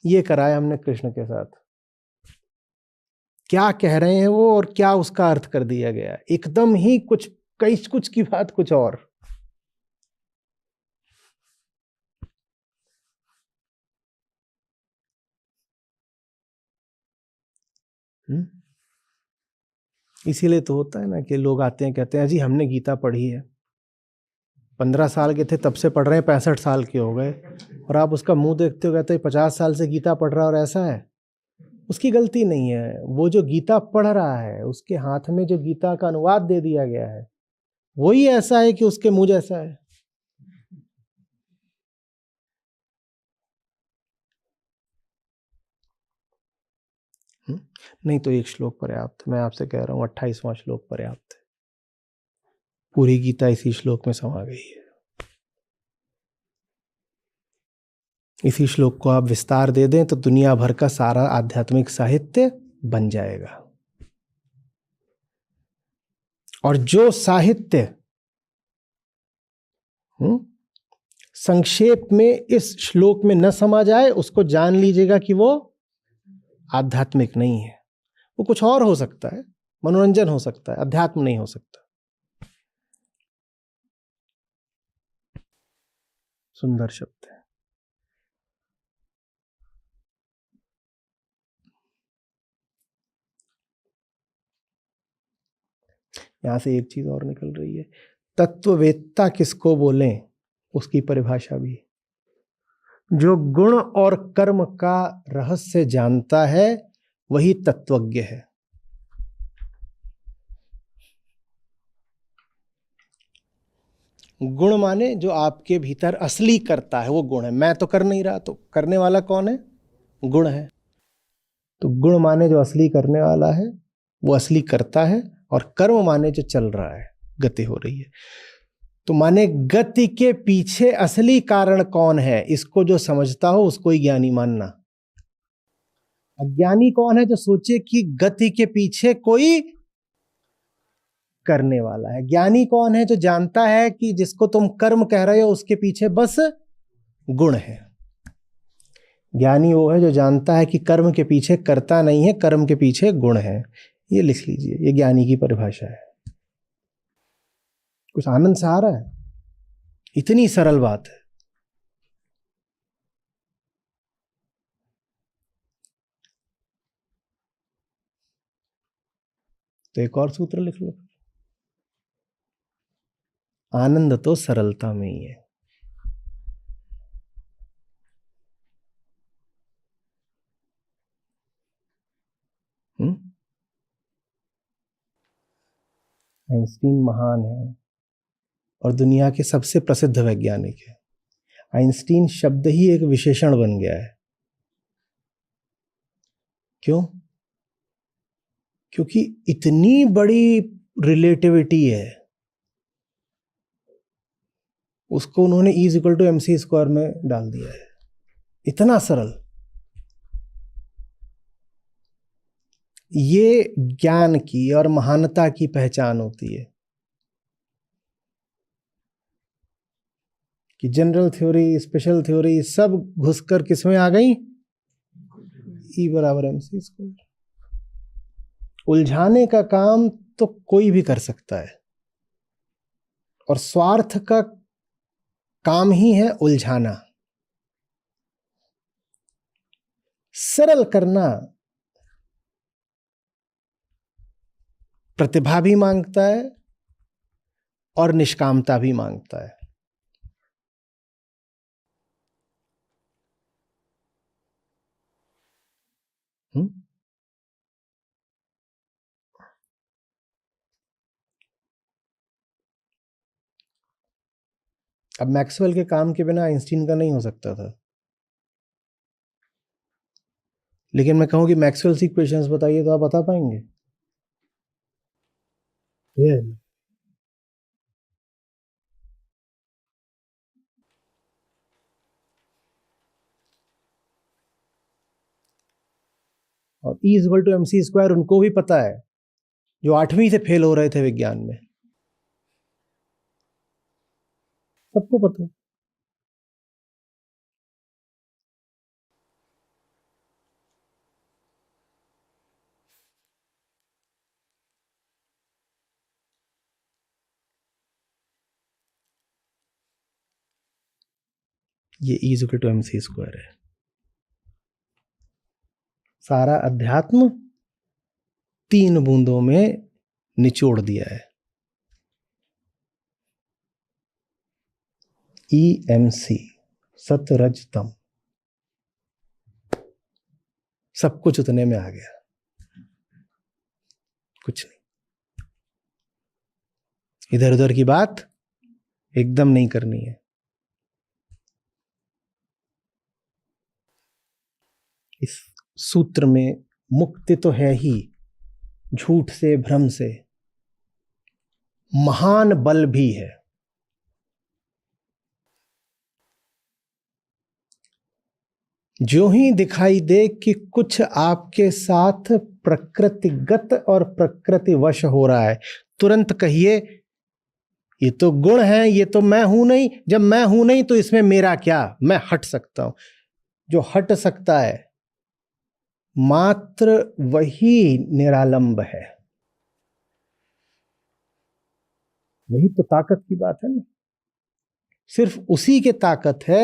ये कराया हमने कृष्ण के साथ। क्या कह रहे हैं वो और क्या उसका अर्थ कर दिया गया, एकदम ही कुछ की बात कुछ और। इसीलिए तो होता है ना कि लोग आते हैं कहते हैं जी हमने गीता पढ़ी है, 15 साल के थे तब से पढ़ रहे हैं, 65 साल के हो गए। और आप उसका मुंह देखते हो कहते हैं 50 साल से गीता पढ़ रहा और ऐसा है। उसकी गलती नहीं है। वो जो गीता पढ़ रहा है उसके हाथ में जो गीता का अनुवाद दे दिया गया है वही ऐसा है कि उसके मुंह जैसा है। नहीं तो एक श्लोक पर्याप्त, मैं आपसे कह रहा हूं 28वां श्लोक पर्याप्त है। पूरी गीता इसी श्लोक में समा गई है। इसी श्लोक को आप विस्तार दे दें तो दुनिया भर का सारा आध्यात्मिक साहित्य बन जाएगा। और जो साहित्य संक्षेप में इस श्लोक में न समा जाए उसको जान लीजिएगा कि वो आध्यात्मिक नहीं है। वो कुछ और हो सकता है, मनोरंजन हो सकता है, अध्यात्म नहीं हो सकता। सुंदर शब्द है। यहां से एक चीज और निकल रही है, तत्ववेत्ता किसको बोलें उसकी परिभाषा भी। जो गुण और कर्म का रहस्य जानता है वही तत्वज्ञ है। गुण माने जो आपके भीतर असली करता है वो गुण है। मैं तो कर नहीं रहा, तो करने वाला कौन है? गुण है। तो गुण माने जो असली करने वाला है वो असली करता है, और कर्म माने जो चल रहा है, गति हो रही है। तो माने गति के पीछे असली कारण कौन है, इसको जो समझता हो उसको ही ज्ञानी मानना। अज्ञानी कौन है? जो सोचे कि गति के पीछे कोई करने वाला है। ज्ञानी कौन है? जो जानता है कि जिसको तुम कर्म कह रहे हो उसके पीछे बस गुण है। ज्ञानी वो है जो जानता है कि कर्म के पीछे करता नहीं है, कर्म के पीछे गुण है। ये लिख लीजिए, ये ज्ञानी की परिभाषा है। कुछ आनंद से आ रहा है? इतनी सरल बात है। तो एक और सूत्र लिख लो, आनंद तो सरलता में ही है। आइंस्टीन महान है और दुनिया के सबसे प्रसिद्ध वैज्ञानिक है। आइंस्टीन शब्द ही एक विशेषण बन गया है। क्यों? क्योंकि इतनी बड़ी रिलेटिविटी है, उसको उन्होंने E=mc² में डाल दिया है। इतना सरल। ये ज्ञान की और महानता की पहचान होती है कि जनरल थ्योरी, स्पेशल थ्योरी सब घुसकर किसमें आ गई? E=mc²। उलझाने का काम तो कोई भी कर सकता है, और स्वार्थ का काम ही है उलझाना। सरल करना प्रतिभा भी मांगता है और निष्कामता भी मांगता है। अब मैक्सवेल के काम के बिना आइंस्टीन का नहीं हो सकता था। लेकिन मैं कहूं कि मैक्सवेल की इक्वेशंस बताइए तो आप बता पाएंगे? और E=mc² उनको भी पता है जो 8वीं से फेल हो रहे थे विज्ञान में। सबको पता है। ये E=mc² है। सारा अध्यात्म 3 बूंदों में निचोड़ दिया है। EMC, सत रज तम। सब कुछ उतने में आ गया, कुछ नहीं। इधर उधर की बात एकदम नहीं करनी है। इस सूत्र में मुक्ति तो है ही, झूठ से, भ्रम से, महान बल भी है। जो ही दिखाई दे कि कुछ आपके साथ प्रकृतिगत और प्रकृतिवश हो रहा है, तुरंत कहिए ये तो गुण है, ये तो मैं हूं नहीं। जब मैं हूं नहीं तो इसमें मेरा क्या, मैं हट सकता हूं। जो हट सकता है मात्र वही निरालंब है। वही तो ताकत की बात है ना। सिर्फ उसी के ताकत है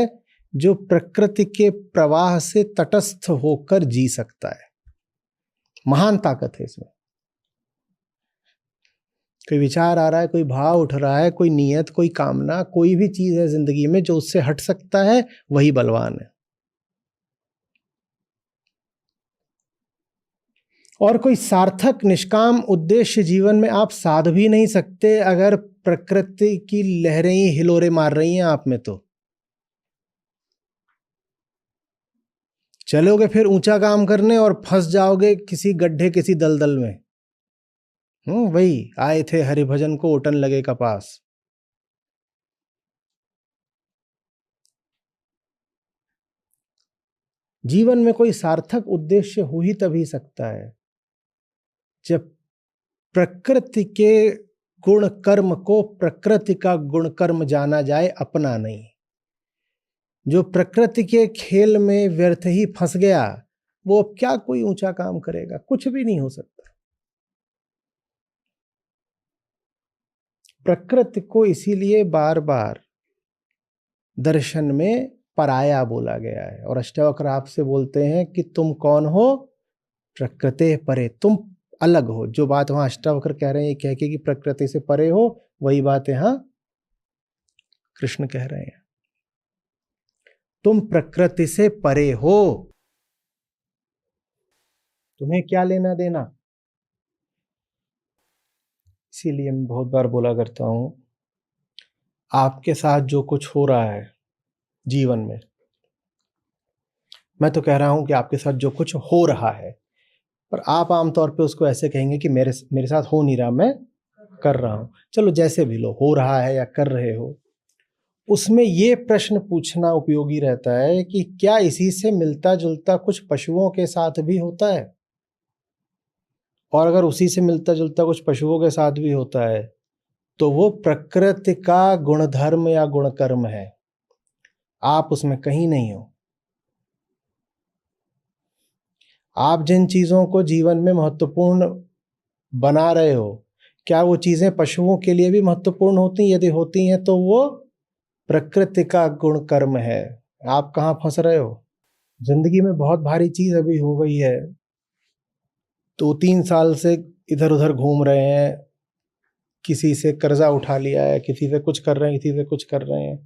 जो प्रकृति के प्रवाह से तटस्थ होकर जी सकता है। महान ताकत है इसमें। कोई विचार आ रहा है, कोई भाव उठ रहा है, कोई नियत, कोई कामना, कोई भी चीज है जिंदगी में जो उससे हट सकता है, वही बलवान है। और कोई सार्थक निष्काम उद्देश्य जीवन में आप साध भी नहीं सकते अगर प्रकृति की लहरें ही हिलोरे मार रही हैं आप में। तो चलोगे फिर ऊंचा काम करने और फंस जाओगे किसी गड्ढे, किसी दलदल में। वही आए थे हरिभजन को, उठन लगे कपास। जीवन में कोई सार्थक उद्देश्य हो ही तभी सकता है जब प्रकृति के गुण कर्म को प्रकृति का गुण कर्म जाना जाए, अपना नहीं। जो प्रकृति के खेल में व्यर्थ ही फंस गया, वो अब क्या कोई ऊंचा काम करेगा, कुछ भी नहीं हो सकता। प्रकृति को इसीलिए बार बार दर्शन में पराया बोला गया है। और अष्टावक्र आपसे बोलते हैं कि तुम कौन हो, प्रकृति परे, तुम अलग हो। जो बात वहां अष्टावक्र कह रहे हैं कह के कि प्रकृति से परे हो, वही बात यहां कृष्ण कह रहे हैं, तुम प्रकृति से परे हो। तुम्हें क्या लेना देना। इसीलिए मैं बहुत बार बोला करता हूं, आपके साथ जो कुछ हो रहा है जीवन में, मैं तो कह रहा हूं कि आपके साथ जो कुछ हो रहा है, पर आप आमतौर पे उसको ऐसे कहेंगे कि मेरे साथ हो नहीं रहा, मैं कर रहा हूं। चलो जैसे भी लो, हो रहा है या कर रहे हो, उसमें ये प्रश्न पूछना उपयोगी रहता है कि क्या इसी से मिलता जुलता कुछ पशुओं के साथ भी होता है। और अगर उसी से मिलता जुलता कुछ पशुओं के साथ भी होता है तो वो प्रकृति का गुणधर्म या गुणकर्म है, आप उसमें कहीं नहीं हो। आप जिन चीजों को जीवन में महत्वपूर्ण बना रहे हो, क्या वो चीजें पशुओं के लिए भी महत्वपूर्ण होती? यदि होती हैं तो वो प्रकृति का गुण कर्म है। आप कहाँ फंस रहे हो? जिंदगी में बहुत भारी चीज अभी हो गई है, 2-3 साल से इधर उधर घूम रहे हैं, किसी से कर्जा उठा लिया है, किसी से कुछ कर रहे हैं, किसी से कुछ कर रहे हैं,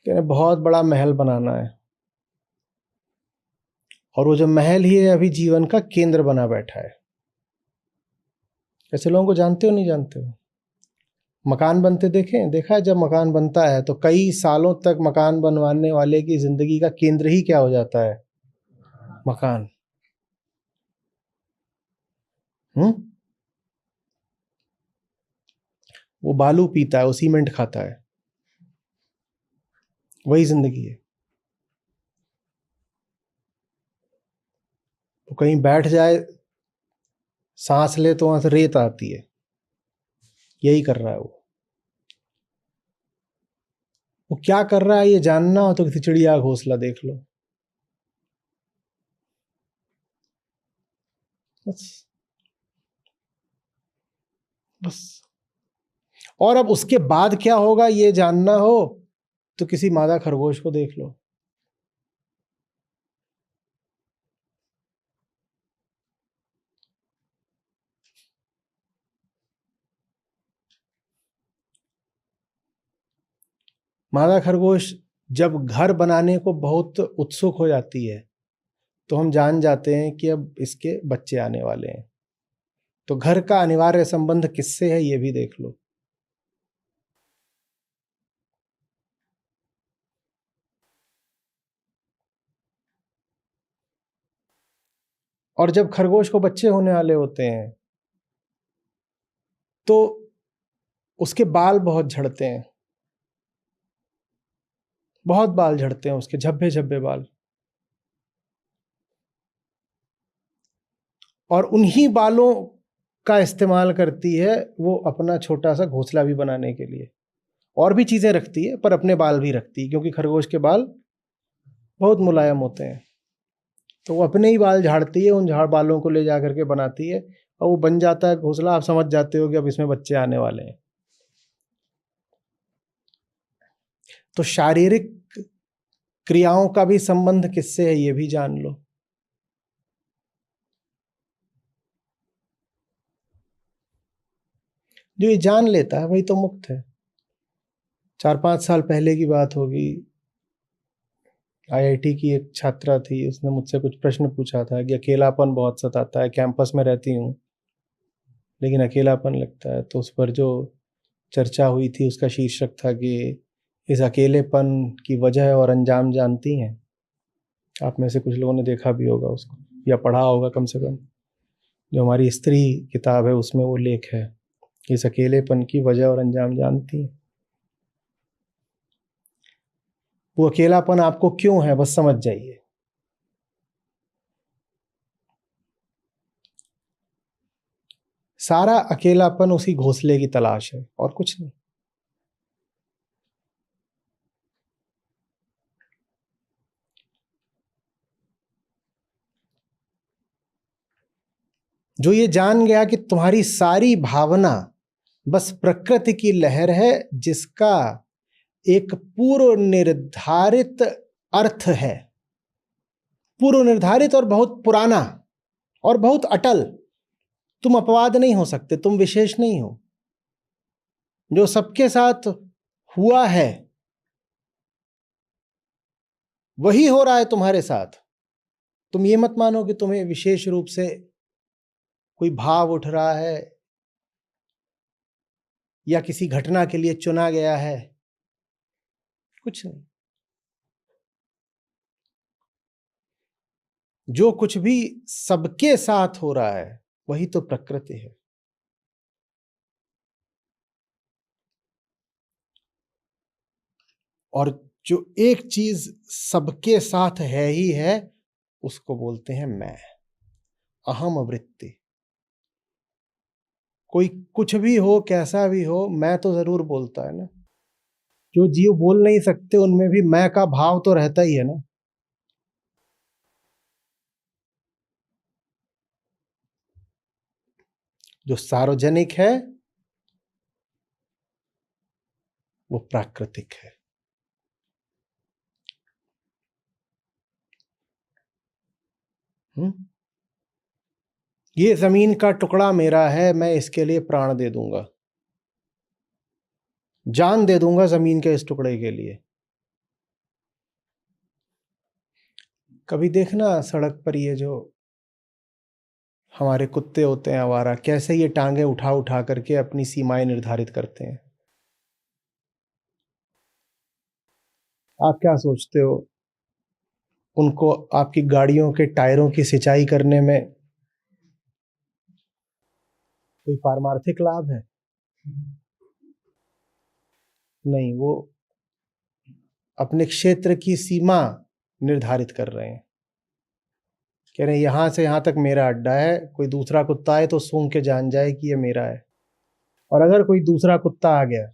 कह रहे बहुत बड़ा महल बनाना है। और वो जो महल ही है अभी जीवन का केंद्र बना बैठा है। ऐसे लोगों को जानते हो, नहीं जानते हो? मकान बनते देखा है? जब मकान बनता है तो कई सालों तक मकान बनवाने वाले की जिंदगी का केंद्र ही क्या हो जाता है? मकान। वो बालू पीता है, वो सीमेंट खाता है, वही जिंदगी है। वो कहीं बैठ जाए, सांस ले तो वहां से रेत आती है, यही कर रहा है वो। वो क्या कर रहा है ये जानना हो तो किसी चिड़िया का घोंसला देख लो, बस बस। और अब उसके बाद क्या होगा ये जानना हो तो किसी मादा खरगोश को देख लो। मादा खरगोश जब घर बनाने को बहुत उत्सुक हो जाती है तो हम जान जाते हैं कि अब इसके बच्चे आने वाले हैं। तो घर का अनिवार्य संबंध किससे है ये भी देख लो। और जब खरगोश को बच्चे होने वाले होते हैं तो उसके बाल बहुत झड़ते हैं, बहुत बाल झड़ते हैं उसके, झब्बे झब्बे बाल। और उन्हीं बालों का इस्तेमाल करती है वो अपना छोटा सा घोंसला भी बनाने के लिए। और भी चीजें रखती है पर अपने बाल भी रखती है, क्योंकि खरगोश के बाल बहुत मुलायम होते हैं। तो वो अपने ही बाल झाड़ती है, उन झाड़ बालों को ले जा करके बनाती है और वो बन जाता है घोंसला। आप समझ जाते हो कि अब इसमें बच्चे आने वाले हैं। तो शारीरिक क्रियाओं का भी संबंध किससे है ये भी जान लो। जो ये जान लेता है वही तो मुक्त है। 4-5 साल पहले की बात होगी, आईआईटी की एक छात्रा थी, उसने मुझसे कुछ प्रश्न पूछा था कि अकेलापन बहुत सताता है, कैंपस में रहती हूँ लेकिन अकेलापन लगता है। तो उस पर जो चर्चा हुई थी उसका शीर्षक था कि इस अकेलेपन की वजह और अंजाम जानती हैं। आप में से कुछ लोगों ने देखा भी होगा उसको या पढ़ा होगा कम से कम। जो हमारी स्त्री किताब है उसमें वो लेख है, इस अकेलेपन की वजह और अंजाम जानती हैं। वो अकेलापन आपको क्यों है बस समझ जाइए। सारा अकेलापन उसी घोंसले की तलाश है और कुछ नहीं। जो ये जान गया कि तुम्हारी सारी भावना बस प्रकृति की लहर है जिसका एक पूर्व निर्धारित अर्थ है, पूर्व निर्धारित और बहुत पुराना और बहुत अटल। तुम अपवाद नहीं हो सकते, तुम विशेष नहीं हो। जो सबके साथ हुआ है वही हो रहा है तुम्हारे साथ। तुम ये मत मानो कि तुम्हें विशेष रूप से कोई भाव उठ रहा है या किसी घटना के लिए चुना गया है, कुछ नहीं। जो कुछ भी सबके साथ हो रहा है वही तो प्रकृति है। और जो एक चीज सबके साथ है ही है उसको बोलते हैं मैं, अहम वृत्ति। कोई कुछ भी हो, कैसा भी हो, मैं तो जरूर बोलता है ना। जो जीव बोल नहीं सकते उनमें भी मैं का भाव तो रहता ही है ना। जो सार्वजनिक है वो प्राकृतिक है। ये जमीन का टुकड़ा मेरा है, मैं इसके लिए प्राण दे दूंगा, जान दे दूंगा जमीन के इस टुकड़े के लिए। कभी देखना सड़क पर ये जो हमारे कुत्ते होते हैं आवारा, कैसे ये टांगे उठा उठा करके अपनी सीमाएं निर्धारित करते हैं। आप क्या सोचते हो उनको आपकी गाड़ियों के टायरों की सिंचाई करने में कोई पारमार्थिक लाभ है? नहीं, वो अपने क्षेत्र की सीमा निर्धारित कर रहे हैं। कह रहे हैं यहां से यहां तक मेरा अड्डा है, कोई दूसरा कुत्ता आए तो सूंघ के जान जाए कि ये मेरा है। और अगर कोई दूसरा कुत्ता आ गया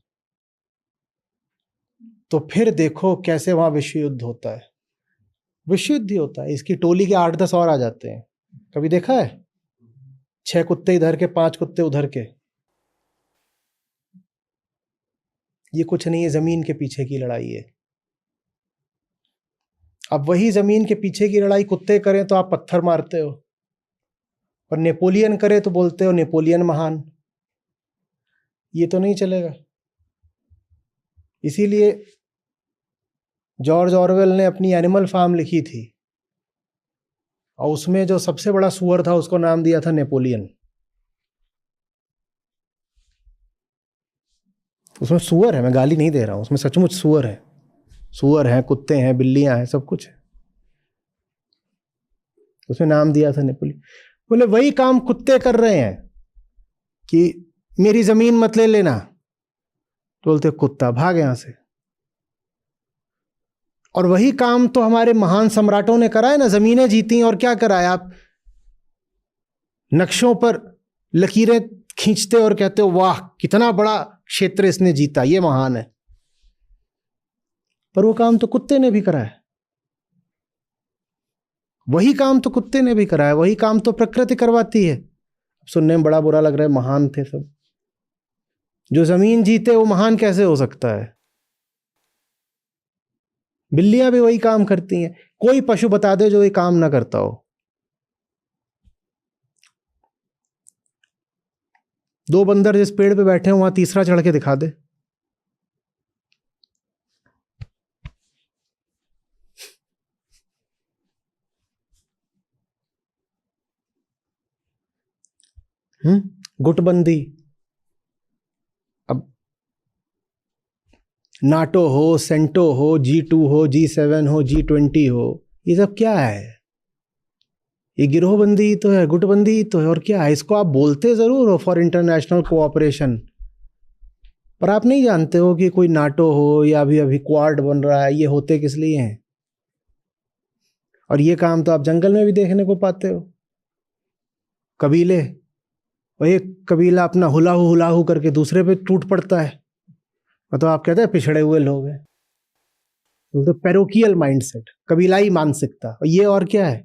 तो फिर देखो कैसे वहां विश्व युद्ध होता है। विश्व युद्ध ही होता है। इसकी टोली के 8-10 और आ जाते हैं। कभी देखा है? 6 कुत्ते इधर के, 5 कुत्ते उधर के। ये कुछ नहीं है, जमीन के पीछे की लड़ाई है। अब वही जमीन के पीछे की लड़ाई कुत्ते करें तो आप पत्थर मारते हो, और नेपोलियन करे तो बोलते हो नेपोलियन महान। ये तो नहीं चलेगा। इसीलिए जॉर्ज ऑरवेल ने अपनी एनिमल फार्म लिखी थी। और उसमें जो सबसे बड़ा सुअर था उसको नाम दिया था नेपोलियन। उसमें सुअर है, मैं गाली नहीं दे रहा हूं, उसमें सचमुच सुअर है। सुअर है, कुत्ते हैं, बिल्लियां हैं, सब कुछ है। उसमें नाम दिया था नेपोलियन। बोले वही काम कुत्ते कर रहे हैं कि मेरी जमीन मत ले लेना, तो बोलते कुत्ता भाग यहां से। और वही काम तो हमारे महान सम्राटों ने करा है ना, जमीनें जीती। और क्या करा है, आप नक्शों पर लकीरें खींचते और कहते हो वाह कितना बड़ा क्षेत्र इसने जीता, ये महान है। पर वो काम तो कुत्ते ने भी करा है। वही काम तो कुत्ते ने भी करा है, वही काम तो प्रकृति करवाती है। सुनने में बड़ा बुरा लग रहा है, महान थे सब। जो जमीन जीते वो महान कैसे हो सकता है? बिल्लियां भी वही काम करती हैं। कोई पशु बता दे जो ये काम ना करता हो। दो बंदर जिस पेड़ पे बैठे हो वहां तीसरा चढ़ के दिखा दे। गुटबंदी। अब नाटो हो, सेंटो हो, G2 हो, G7 हो, G20 हो, ये सब क्या है? ये गिरोहबंदी ही तो है, गुटबंदी ही तो है, और क्या है? इसको आप बोलते जरूर हो फॉर इंटरनेशनल कोऑपरेशन, पर आप नहीं जानते हो कि कोई नाटो हो या अभी अभी क्वाड बन रहा है, ये होते किस लिए हैं। और ये काम तो आप जंगल में भी देखने को पाते हो। कबीले, और एक कबीला अपना हुलाहू करके दूसरे पे टूट पड़ता है। मतलब आप कहते हैं पिछड़े हुए लोग हैं, तो पैरोकियल माइंडसेट, कबीलाई मानसिकता। और ये और क्या है?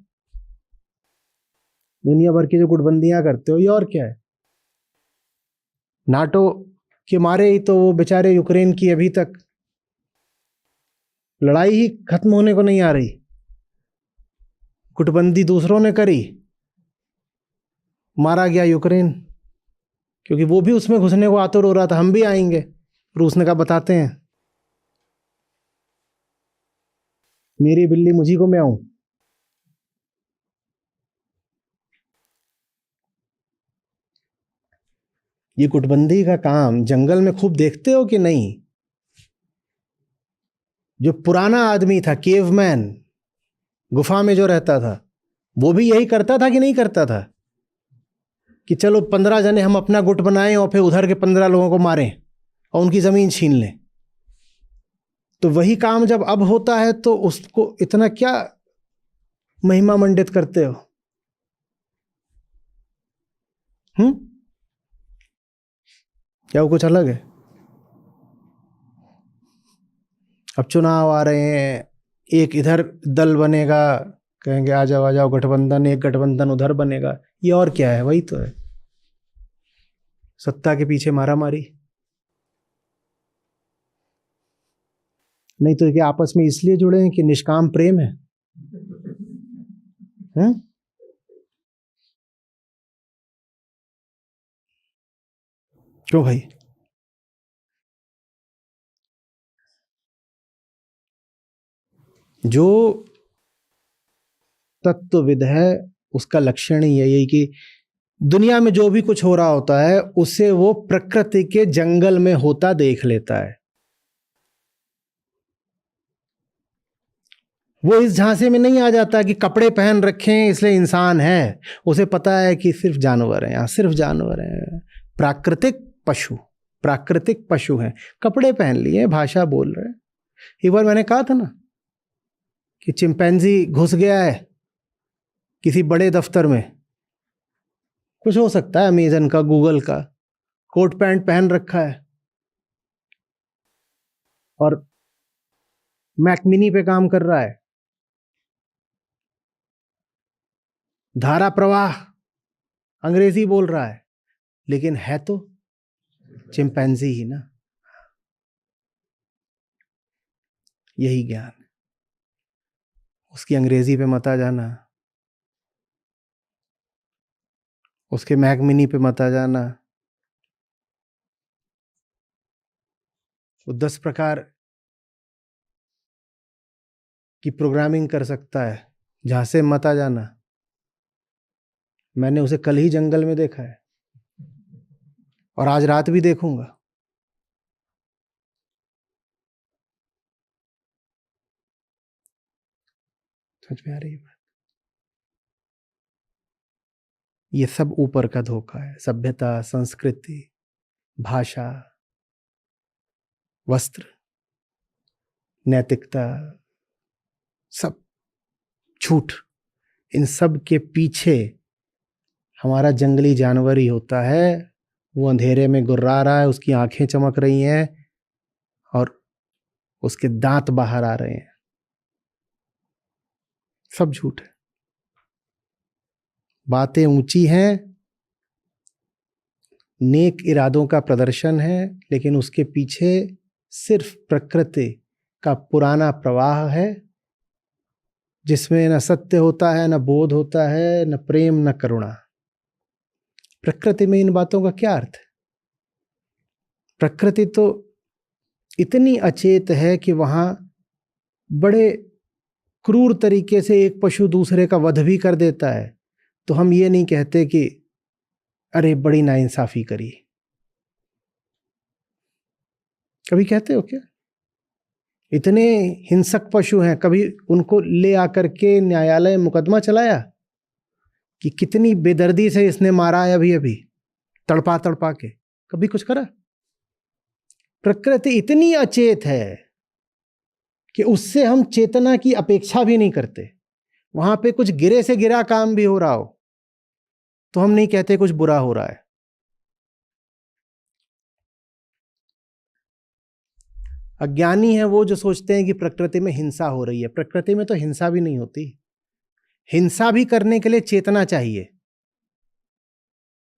दुनिया भर की जो गुटबंदियां करते हो, ये और क्या है? नाटो के मारे ही तो वो बेचारे यूक्रेन की अभी तक लड़ाई ही खत्म होने को नहीं आ रही। गुटबंदी दूसरों ने करी, मारा गया यूक्रेन, क्योंकि वो भी उसमें घुसने को आतुर हो रहा था, हम भी आएंगे। रूस ने कहा बताते हैं, मेरी बिल्ली मुझी को मैं आऊं। ये गुटबंदी का काम जंगल में खूब देखते हो कि नहीं? जो पुराना आदमी था, केवमैन, गुफा में जो रहता था, वो भी यही करता था कि नहीं करता था? कि चलो 15 जने हम अपना गुट बनाएं और फिर उधर के 15 लोगों को मारें और उनकी जमीन छीन लें। तो वही काम जब अब होता है तो उसको इतना क्या महिमा मंडित करते हो? क्या वो कुछ अलग है? अब चुनाव आ रहे हैं, एक इधर दल बनेगा, कहेंगे आ जाओ गठबंधन, एक गठबंधन उधर बनेगा। ये और क्या है? वही तो है, सत्ता के पीछे मारामारी। नहीं तो क्या आपस में इसलिए जुड़े हैं कि निष्काम प्रेम है? क्यों भाई? जो तत्वविद है उसका लक्षण ही है यही कि दुनिया में जो भी कुछ हो रहा होता है उसे वो प्रकृति के जंगल में होता देख लेता है। वो इस झांसे में नहीं आ जाता कि कपड़े पहन रखे हैं इसलिए इंसान है। उसे पता है कि सिर्फ जानवर हैं, यहाँ सिर्फ जानवर हैं, प्राकृतिक पशु हैं। कपड़े पहन लिए, भाषा बोल रहे हैं। एक बार मैंने कहा था ना कि चिंपैंजी घुस गया है किसी बड़े दफ्तर में, कुछ हो सकता है अमेजन का, गूगल का, कोट पैंट पहन रखा है और मैक मिनी पे काम कर रहा है, धारा प्रवाह अंग्रेजी बोल रहा है, लेकिन है तो चिंपैंजी ही ना। यही ज्ञान, उसकी अंग्रेजी पे मत आ जाना, उसके मैक मिनी पे मत आ जाना। वो 10 प्रकार की प्रोग्रामिंग कर सकता है, जहां से मत आ जाना। मैंने उसे कल ही जंगल में देखा है और आज रात भी देखूंगा। समझ में आ रही है बात? ये सब ऊपर का धोखा है। सभ्यता, संस्कृति, भाषा, वस्त्र, नैतिकता, सब झूठ। इन सब के पीछे हमारा जंगली जानवर ही होता है। वो अंधेरे में गुर्रा रहा है, उसकी आंखें चमक रही हैं और उसके दांत बाहर आ रहे हैं। सब झूठ है। बातें ऊंची हैं, नेक इरादों का प्रदर्शन है, लेकिन उसके पीछे सिर्फ प्रकृति का पुराना प्रवाह है, जिसमें न सत्य होता है, न बोध होता है, न प्रेम, न करुणा। प्रकृति में इन बातों का क्या अर्थ है? प्रकृति तो इतनी अचेत है कि वहां बड़े क्रूर तरीके से एक पशु दूसरे का वध भी कर देता है, तो हम ये नहीं कहते कि अरे बड़ी नाइंसाफी करी। कभी कहते हो क्या? इतने हिंसक पशु हैं, कभी उनको ले आकर के न्यायालय मुकदमा चलाया कि कितनी बेदर्दी से इसने मारा है अभी अभी, तड़पा तड़पा के? कभी कुछ करा? प्रकृति इतनी अचेत है कि उससे हम चेतना की अपेक्षा भी नहीं करते। वहां पे कुछ गिरे से गिरा काम भी हो रहा हो तो हम नहीं कहते कुछ बुरा हो रहा है। अज्ञानी है वो जो सोचते हैं कि प्रकृति में हिंसा हो रही है। प्रकृति में तो हिंसा भी नहीं होती। हिंसा भी करने के लिए चेतना चाहिए।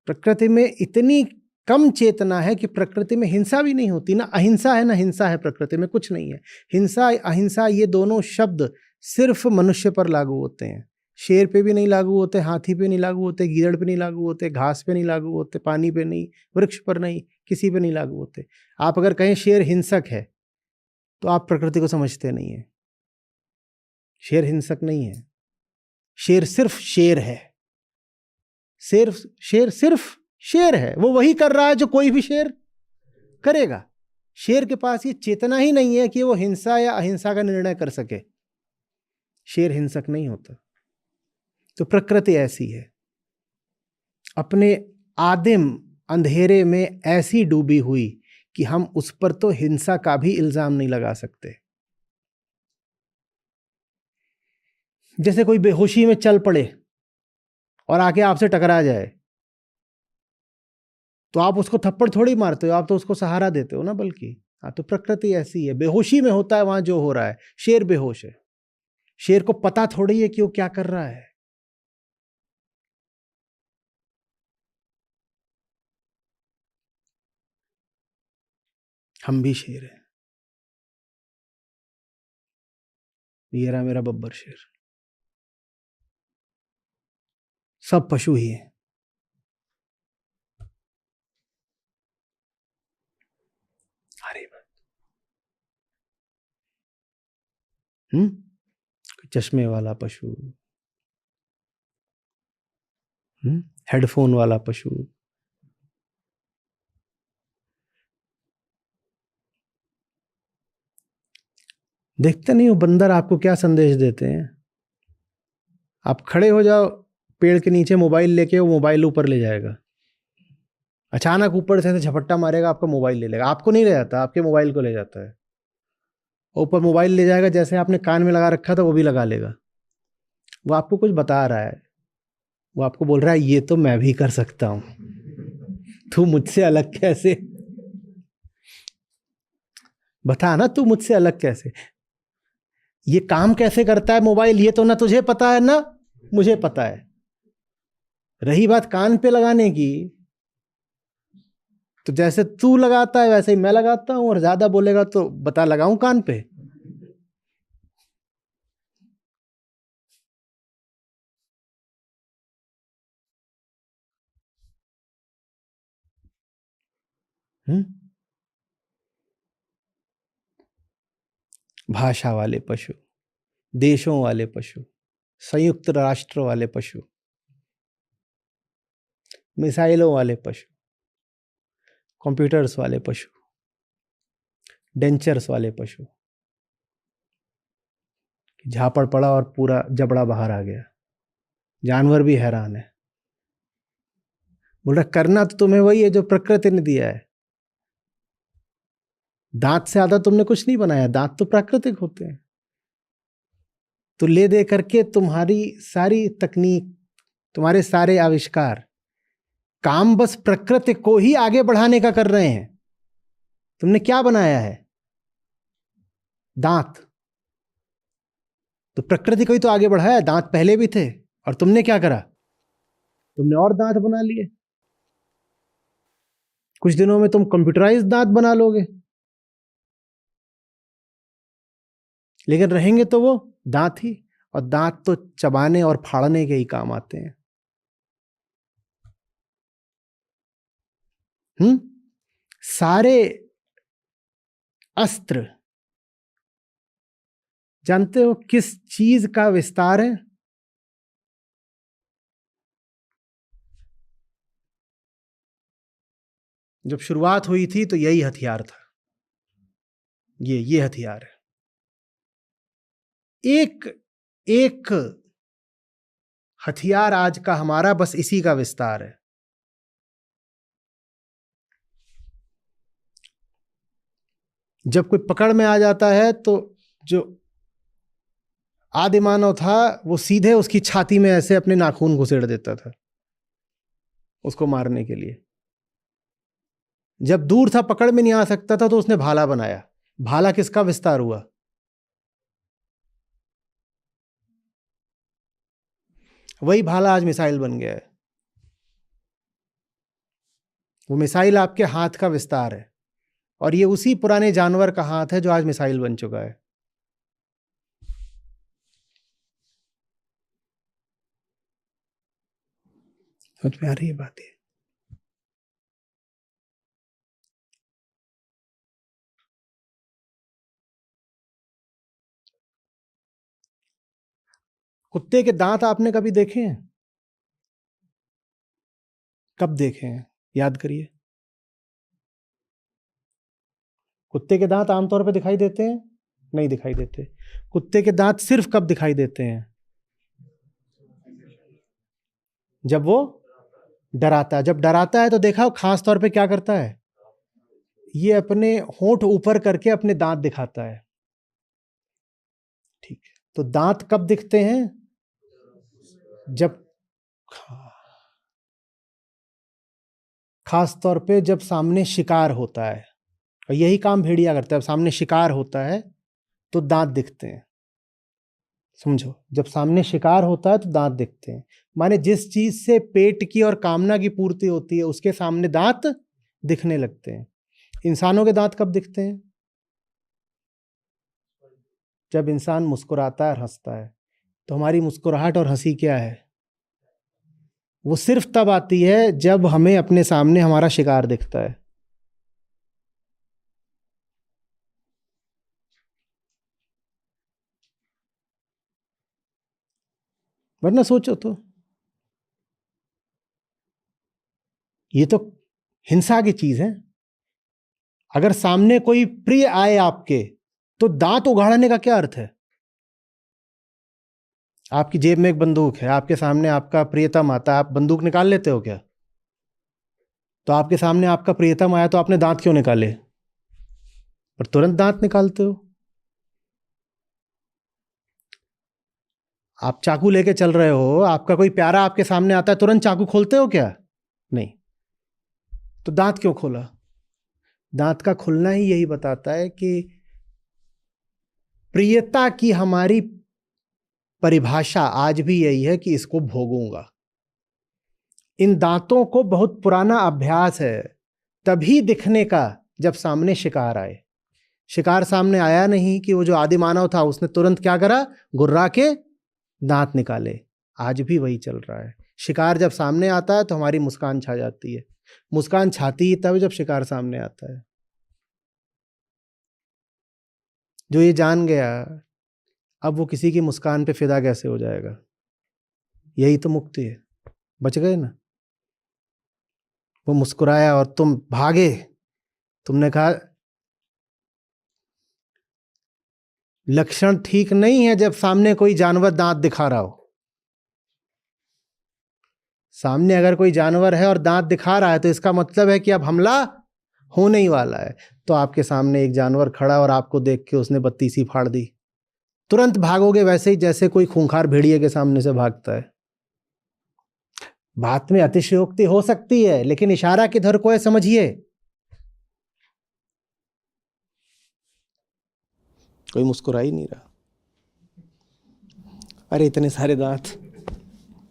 प्रकृति में इतनी कम चेतना है कि प्रकृति में हिंसा भी नहीं होती। ना अहिंसा है ना हिंसा है, प्रकृति में कुछ नहीं है। हिंसा अहिंसा ये दोनों शब्द सिर्फ मनुष्य पर लागू होते हैं। शेर पे भी नहीं लागू होते, हाथी पे नहीं लागू होते, गीदड़ पे नहीं लागू होते, घास पे नहीं लागू होते, पानी पे नहीं, वृक्ष पर नहीं, किसी पे नहीं लागू होते। आप अगर कहें शेर हिंसक है तो आप प्रकृति को समझते नहीं है। शेर हिंसक नहीं है। शेर सिर्फ शेर है। शेर सिर्फ शेर है। वो वही कर रहा है जो कोई भी शेर करेगा। शेर के पास ये चेतना ही नहीं है कि वो हिंसा या अहिंसा का निर्णय कर सके। शेर हिंसक नहीं होता। तो प्रकृति ऐसी है, अपने आदिम अंधेरे में ऐसी डूबी हुई कि हम उस पर तो हिंसा का भी इल्जाम नहीं लगा सकते। जैसे कोई बेहोशी में चल पड़े और आके आपसे टकरा जाए तो आप उसको थप्पड़ थोड़ी मारते हो, आप तो उसको सहारा देते हो ना। बल्कि तो प्रकृति ऐसी है, बेहोशी में होता है वहां जो हो रहा है। शेर बेहोश है, शेर को पता थोड़ी है कि वो क्या कर रहा है। हम भी शेर हैं। ये रहा मेरा बब्बर शेर। सब पशु ही है। अरे चश्मे वाला पशु, हेडफोन वाला पशु, देखते नहीं हो बंदर आपको क्या संदेश देते हैं? आप खड़े हो जाओ पेड़ के नीचे, मोबाइल लेके, वो मोबाइल ऊपर ले जाएगा। अचानक ऊपर से झपट्टा मारेगा, आपका मोबाइल ले लेगा। आपको नहीं ले जाता, आपके मोबाइल को ले जाता है। ऊपर मोबाइल ले जाएगा, जैसे आपने कान में लगा रखा था वो भी लगा लेगा। वो आपको कुछ बता रहा है। वो आपको बोल रहा है ये तो मैं भी कर सकता हूं, तू मुझसे अलग कैसे? बता ना, तू मुझसे अलग कैसे? ये काम कैसे करता है मोबाइल, ये तो ना तुझे पता है ना मुझे पता है। रही बात कान पे लगाने की, तो जैसे तू लगाता है वैसे ही मैं लगाता हूं, और ज्यादा बोलेगा तो बता लगाऊं कान पे। भाषा वाले पशु, देशों वाले पशु, संयुक्त राष्ट्र वाले पशु, मिसाइलों वाले पशु, कंप्यूटर्स वाले पशु, डेंचर्स वाले पशु। झापड़ पड़ा और पूरा जबड़ा बाहर आ गया। जानवर भी हैरान है, बोल रहा करना तो तुम्हें वही है जो प्रकृति ने दिया है। दांत से ज्यादा तुमने कुछ नहीं बनाया, दांत तो प्राकृतिक होते हैं। तो ले दे करके तुम्हारी सारी तकनीक, तुम्हारे सारे आविष्कार, काम बस प्रकृति को ही आगे बढ़ाने का कर रहे हैं। तुमने क्या बनाया है? दांत। तो प्रकृति को ही तो आगे बढ़ाया। दांत पहले भी थे और तुमने क्या करा? तुमने और दांत बना लिए। कुछ दिनों में तुम कंप्यूटराइज्ड दांत बना लोगे, लेकिन रहेंगे तो वो दांत ही, और दांत तो चबाने और फाड़ने के ही काम आते हैं। सारे अस्त्र जानते हो किस चीज का विस्तार है? जब शुरुआत हुई थी तो यही हथियार था। ये हथियार है। एक हथियार आज का हमारा बस इसी का विस्तार है। जब कोई पकड़ में आ जाता है तो जो आदि मानव था वो सीधे उसकी छाती में ऐसे अपने नाखून घुसेड़ देता था उसको मारने के लिए। जब दूर था, पकड़ में नहीं आ सकता था, तो उसने भाला बनाया। भाला किसका विस्तार हुआ? वही भाला आज मिसाइल बन गया है। वो मिसाइल आपके हाथ का विस्तार है, और ये उसी पुराने जानवर का हाथ है जो आज मिसाइल बन चुका है। समझ में आ रही है बात? है कुत्ते के दांत आपने कभी देखे हैं? कब देखे हैं? याद करिए। कुत्ते के दांत आमतौर पर दिखाई देते हैं? नहीं दिखाई देते। कुत्ते के दांत सिर्फ कब दिखाई देते हैं? जब वो डराता है। जब डराता है तो देखा खास तौर पे क्या करता है? ये अपने होंठ ऊपर करके अपने दांत दिखाता है। ठीक है, तो दांत कब दिखते हैं? जब खास तौर पे जब सामने शिकार होता है, और यही काम भेड़िया करता है। सामने शिकार होता है तो दांत दिखते हैं। समझो, जब सामने शिकार होता है तो दांत दिखते हैं। माने जिस चीज से पेट की और कामना की पूर्ति होती है उसके सामने दांत दिखने लगते हैं। इंसानों के दांत कब दिखते हैं? जब इंसान मुस्कुराता है और हंसता है। तो हमारी मुस्कुराहट और हंसी क्या है? वो सिर्फ तब आती है जब हमें अपने सामने हमारा शिकार दिखता है। वरना सोचो तो, ये तो हिंसा की चीज है। अगर सामने कोई प्रिय आए आपके, तो दांत उघाड़ने का क्या अर्थ है? आपकी जेब में एक बंदूक है, आपके सामने आपका प्रियतम आता है, आप बंदूक निकाल लेते हो क्या? तो आपके सामने आपका प्रियतम आया तो आपने दांत क्यों निकाले? और तुरंत दांत निकालते हो। आप चाकू लेके चल रहे हो, आपका कोई प्यारा आपके सामने आता है, तुरंत चाकू खोलते हो क्या? नहीं। तो दांत क्यों खोला? दांत का खुलना ही यही बताता है कि प्रियता की हमारी परिभाषा आज भी यही है कि इसको भोगूंगा। इन दांतों को बहुत पुराना अभ्यास है तभी दिखने का जब सामने शिकार आए। शिकार सामने आया नहीं कि वो जो आदि मानव था उसने तुरंत क्या करा? गुर्रा के दांत निकाले। आज भी वही चल रहा है। शिकार जब सामने आता है तो हमारी मुस्कान छा जाती है। मुस्कान छाती ही तब जब शिकार सामने आता है। जो ये जान गया, अब वो किसी की मुस्कान पे फिदा कैसे हो जाएगा? यही तो मुक्ति है। बच गए ना। वो मुस्कुराया और तुम भागे। तुमने कहा लक्षण ठीक नहीं है जब सामने कोई जानवर दांत दिखा रहा हो। सामने अगर कोई जानवर है और दांत दिखा रहा है तो इसका मतलब है कि अब हमला होने ही वाला है। तो आपके सामने एक जानवर खड़ा और आपको देख के उसने बत्ती सी फाड़ दी, तुरंत भागोगे वैसे ही जैसे कोई खूंखार भेड़िए के सामने से भागता है। बात में अतिशयोक्ति हो सकती है, लेकिन इशारा किधर को है समझिए। कोई मुस्कुरा ही नहीं रहा। अरे इतने सारे दांत,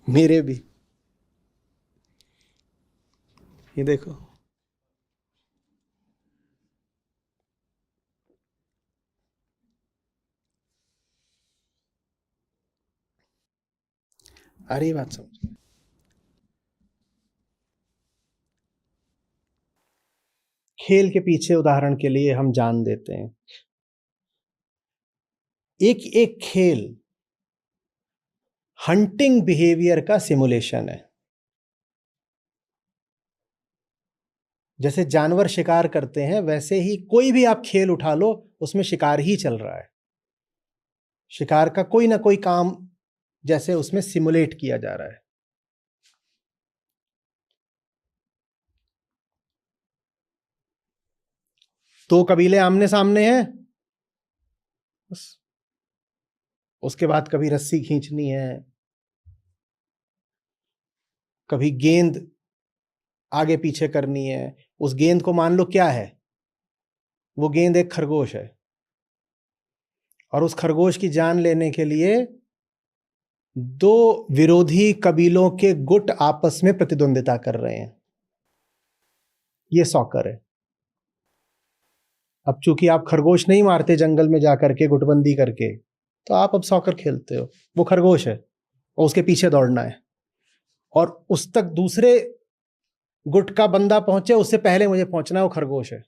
मेरे भी। ये देखो, अरे बात समझ। खेल के पीछे उदाहरण के लिए हम जान देते हैं, एक एक खेल हंटिंग बिहेवियर का सिमुलेशन है। जैसे जानवर शिकार करते हैं वैसे ही कोई भी आप खेल उठा लो, उसमें शिकार ही चल रहा है। शिकार का कोई ना कोई काम जैसे उसमें सिमुलेट किया जा रहा है। दो कबीले आमने सामने हैं, उसके बाद कभी रस्सी खींचनी है, कभी गेंद आगे पीछे करनी है। उस गेंद को मान लो क्या है, वो गेंद एक खरगोश है, और उस खरगोश की जान लेने के लिए दो विरोधी कबीलों के गुट आपस में प्रतिद्वंदिता कर रहे हैं। ये सॉकर है। अब चूंकि आप खरगोश नहीं मारते जंगल में जाकर के गुटबंदी करके, तो आप अब सॉकर खेलते हो। वो खरगोश है और उसके पीछे दौड़ना है, और उस तक दूसरे गुट का बंदा पहुंचे उससे पहले मुझे पहुंचना है। वो खरगोश है,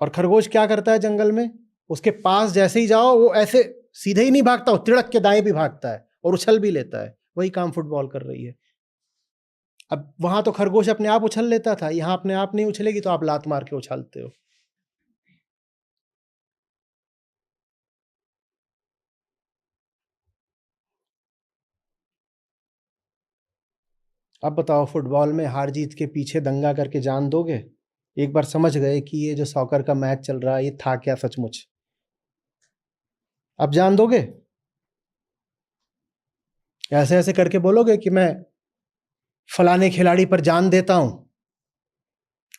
और खरगोश क्या करता है जंगल में, उसके पास जैसे ही जाओ वो ऐसे सीधे ही नहीं भागता, वो तिड़क के दाएं भी भागता है और उछल भी लेता है। वही काम फुटबॉल कर रही है। अब वहां तो खरगोश अपने आप उछल लेता था, यहां अपने आप नहीं उछलेगी, तो आप लात मार के उछालते हो। अब बताओ, फुटबॉल में हार जीत के पीछे दंगा करके जान दोगे? एक बार समझ गए कि ये जो सॉकर का मैच चल रहा है ये था क्या सचमुच, अब जान दोगे? ऐसे ऐसे करके बोलोगे कि मैं फलाने खिलाड़ी पर जान देता हूं।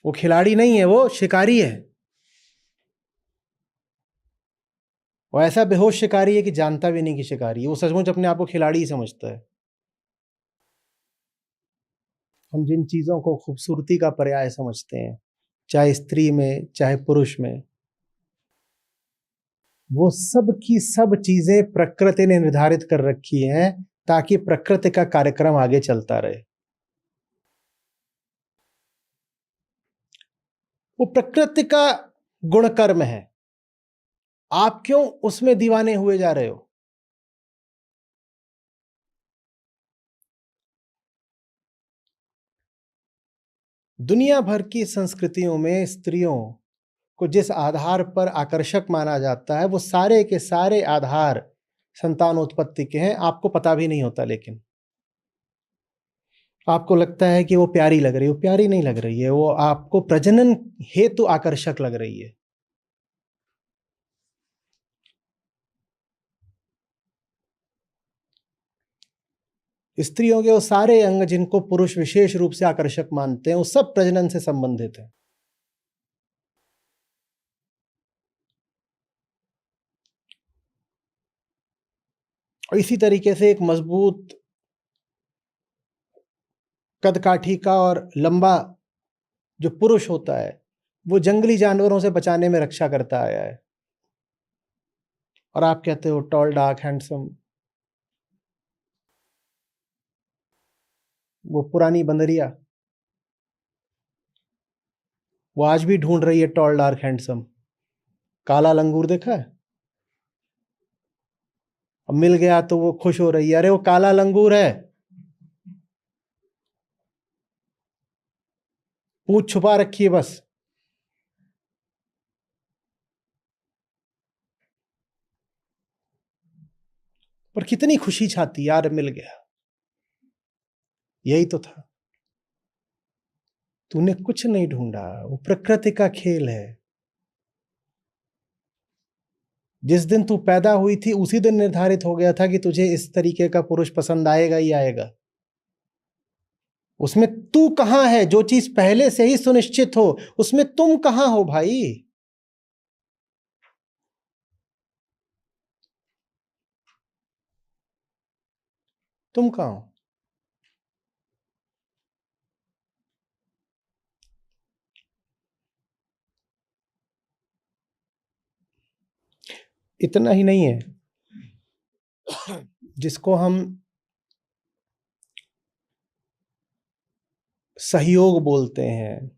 वो खिलाड़ी नहीं है, वो शिकारी है। वो ऐसा बेहोश शिकारी है कि जानता भी नहीं कि शिकारी है। वो सचमुच अपने आप को खिलाड़ी ही समझता है। हम जिन चीजों को खूबसूरती का पर्याय समझते हैं, चाहे स्त्री में चाहे पुरुष में, वो सब की सब चीजें प्रकृति ने निर्धारित कर रखी हैं ताकि प्रकृति का कार्यक्रम आगे चलता रहे। वो प्रकृति का गुण कर्म है। आप क्यों उसमें दीवाने हुए जा रहे हो? दुनिया भर की संस्कृतियों में स्त्रियों को जिस आधार पर आकर्षक माना जाता है, वो सारे के सारे आधार संतानोत्पत्ति के हैं। आपको पता भी नहीं होता, लेकिन आपको लगता है कि वो प्यारी लग रही है। वो प्यारी नहीं लग रही है, वो आपको प्रजनन हेतु आकर्षक लग रही है। स्त्रियों के वो सारे अंग जिनको पुरुष विशेष रूप से आकर्षक मानते हैं, वो सब प्रजनन से संबंधित है। और इसी तरीके से एक मजबूत कदकाठी का और लंबा जो पुरुष होता है, वो जंगली जानवरों से बचाने में रक्षा करता आया है। और आप कहते हो टॉल डार्क हैंडसम। वो पुरानी बंदरिया, वो आज भी ढूंढ रही है टॉल डार्क हैंडसम। काला लंगूर देखा है? अब मिल गया तो वो खुश हो रही है, अरे वो काला लंगूर है। पूंछ छुपा रखी है बस। पर कितनी खुशी छाती, यार मिल गया, यही तो था। तूने कुछ नहीं ढूंढा, वो प्रकृति का खेल है। जिस दिन तू पैदा हुई थी उसी दिन निर्धारित हो गया था कि तुझे इस तरीके का पुरुष पसंद आएगा ही आएगा। उसमें तू कहां है? जो चीज पहले से ही सुनिश्चित हो, उसमें तुम कहां हो भाई? तुम कहां हो? इतना ही नहीं है, जिसको हम सहयोग बोलते हैं,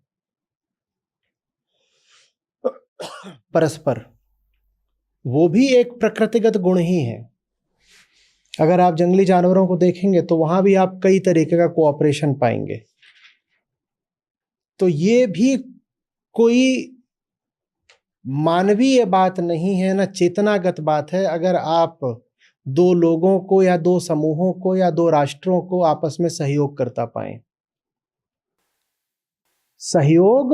परस्पर, वो भी एक प्रकृतिगत गुण ही है। अगर आप जंगली जानवरों को देखेंगे तो वहां भी आप कई तरीके का कोऑपरेशन पाएंगे। तो ये भी कोई मानवीय बात नहीं है, ना चेतनागत बात है, अगर आप दो लोगों को या दो समूहों को या दो राष्ट्रों को आपस में सहयोग करता पाए। सहयोग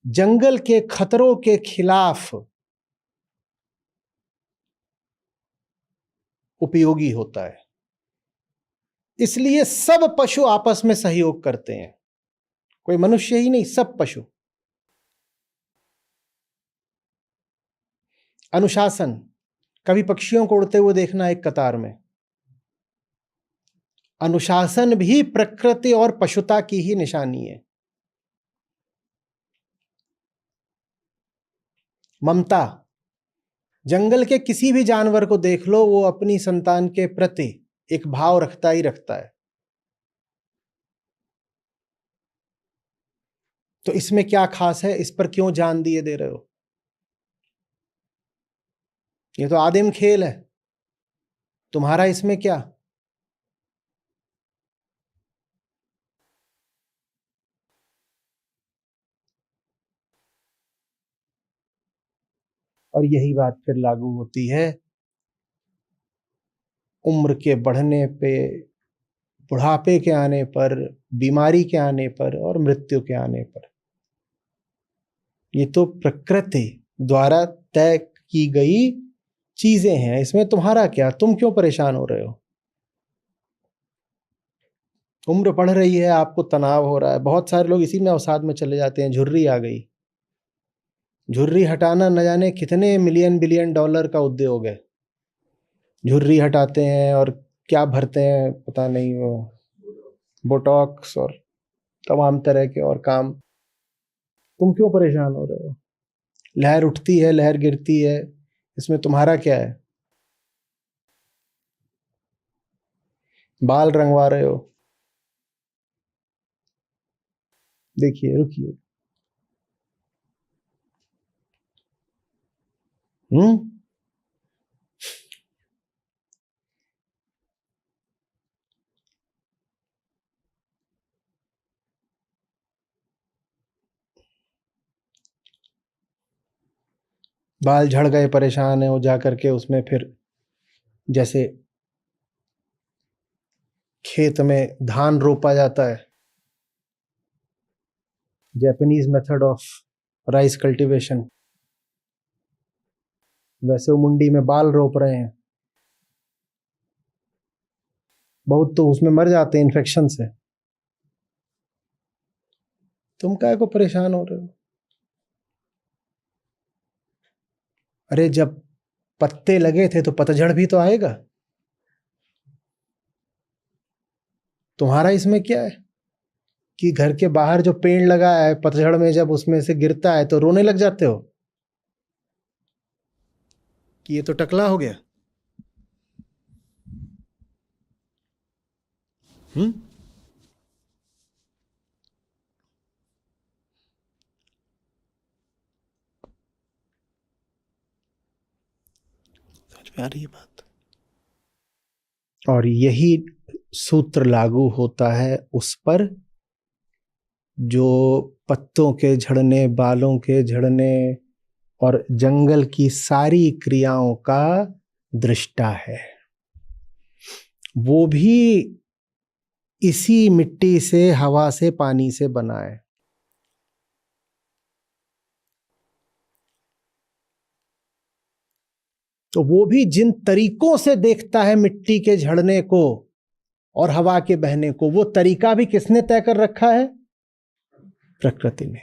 जंगल के खतरों के खिलाफ उपयोगी होता है। इसलिए सब पशु आपस में सहयोग करते हैं, कोई मनुष्य ही नहीं, सब पशु। अनुशासन, कभी पक्षियों को उड़ते हुए देखना एक कतार में। अनुशासन भी प्रकृति और पशुता की ही निशानी है। ममता, जंगल के किसी भी जानवर को देख लो, वो अपनी संतान के प्रति एक भाव रखता ही रखता है। तो इसमें क्या खास है? इस पर क्यों जान दिए दे रहे हो? ये तो आदिम खेल है, तुम्हारा इसमें क्या? और यही बात फिर लागू होती है उम्र के बढ़ने पे, बुढ़ापे के आने पर, बीमारी के आने पर और मृत्यु के आने पर। ये तो प्रकृति द्वारा तय की गई चीजें हैं, इसमें तुम्हारा क्या? तुम क्यों परेशान हो रहे हो? उम्र बढ़ रही है, आपको तनाव हो रहा है, बहुत सारे लोग इसी में अवसाद में चले जाते हैं। झुर्री आ गई, झुर्री हटाना न जाने कितने मिलियन बिलियन डॉलर का उद्योग है। झुर्री हटाते हैं और क्या भरते हैं पता नहीं, वो बोटॉक्स और तमाम तरह के और काम। तुम क्यों परेशान हो रहे हो? लहर उठती है, लहर गिरती है, इसमें तुम्हारा क्या है? बाल रंगवा रहे हो, देखिए, रुकिए। हम्म बाल झड़ गए, परेशान है वो, जा करके उसमें फिर जैसे खेत में धान रोपा जाता है, Japanese method of rice cultivation, वैसे वो मुंडी में बाल रोप रहे हैं। बहुत तो उसमें मर जाते हैं इन्फेक्शन से, तुम काय को परेशान हो रहे हो? अरे जब पत्ते लगे थे तो पतझड़ भी तो आएगा, तुम्हारा इसमें क्या है कि घर के बाहर जो पेड़ लगा है, पतझड़ में जब उसमें से गिरता है तो रोने लग जाते हो कि ये तो टकला हो गया? हम्म समझ में आ रही है बात? और यही सूत्र लागू होता है उस पर जो पत्तों के झड़ने, बालों के झड़ने और जंगल की सारी क्रियाओं का दृष्टा है, वो भी इसी मिट्टी से, हवा से, पानी से बना है। तो वो भी जिन तरीकों से देखता है मिट्टी के झड़ने को और हवा के बहने को, वो तरीका भी किसने तय कर रखा है? प्रकृति ने।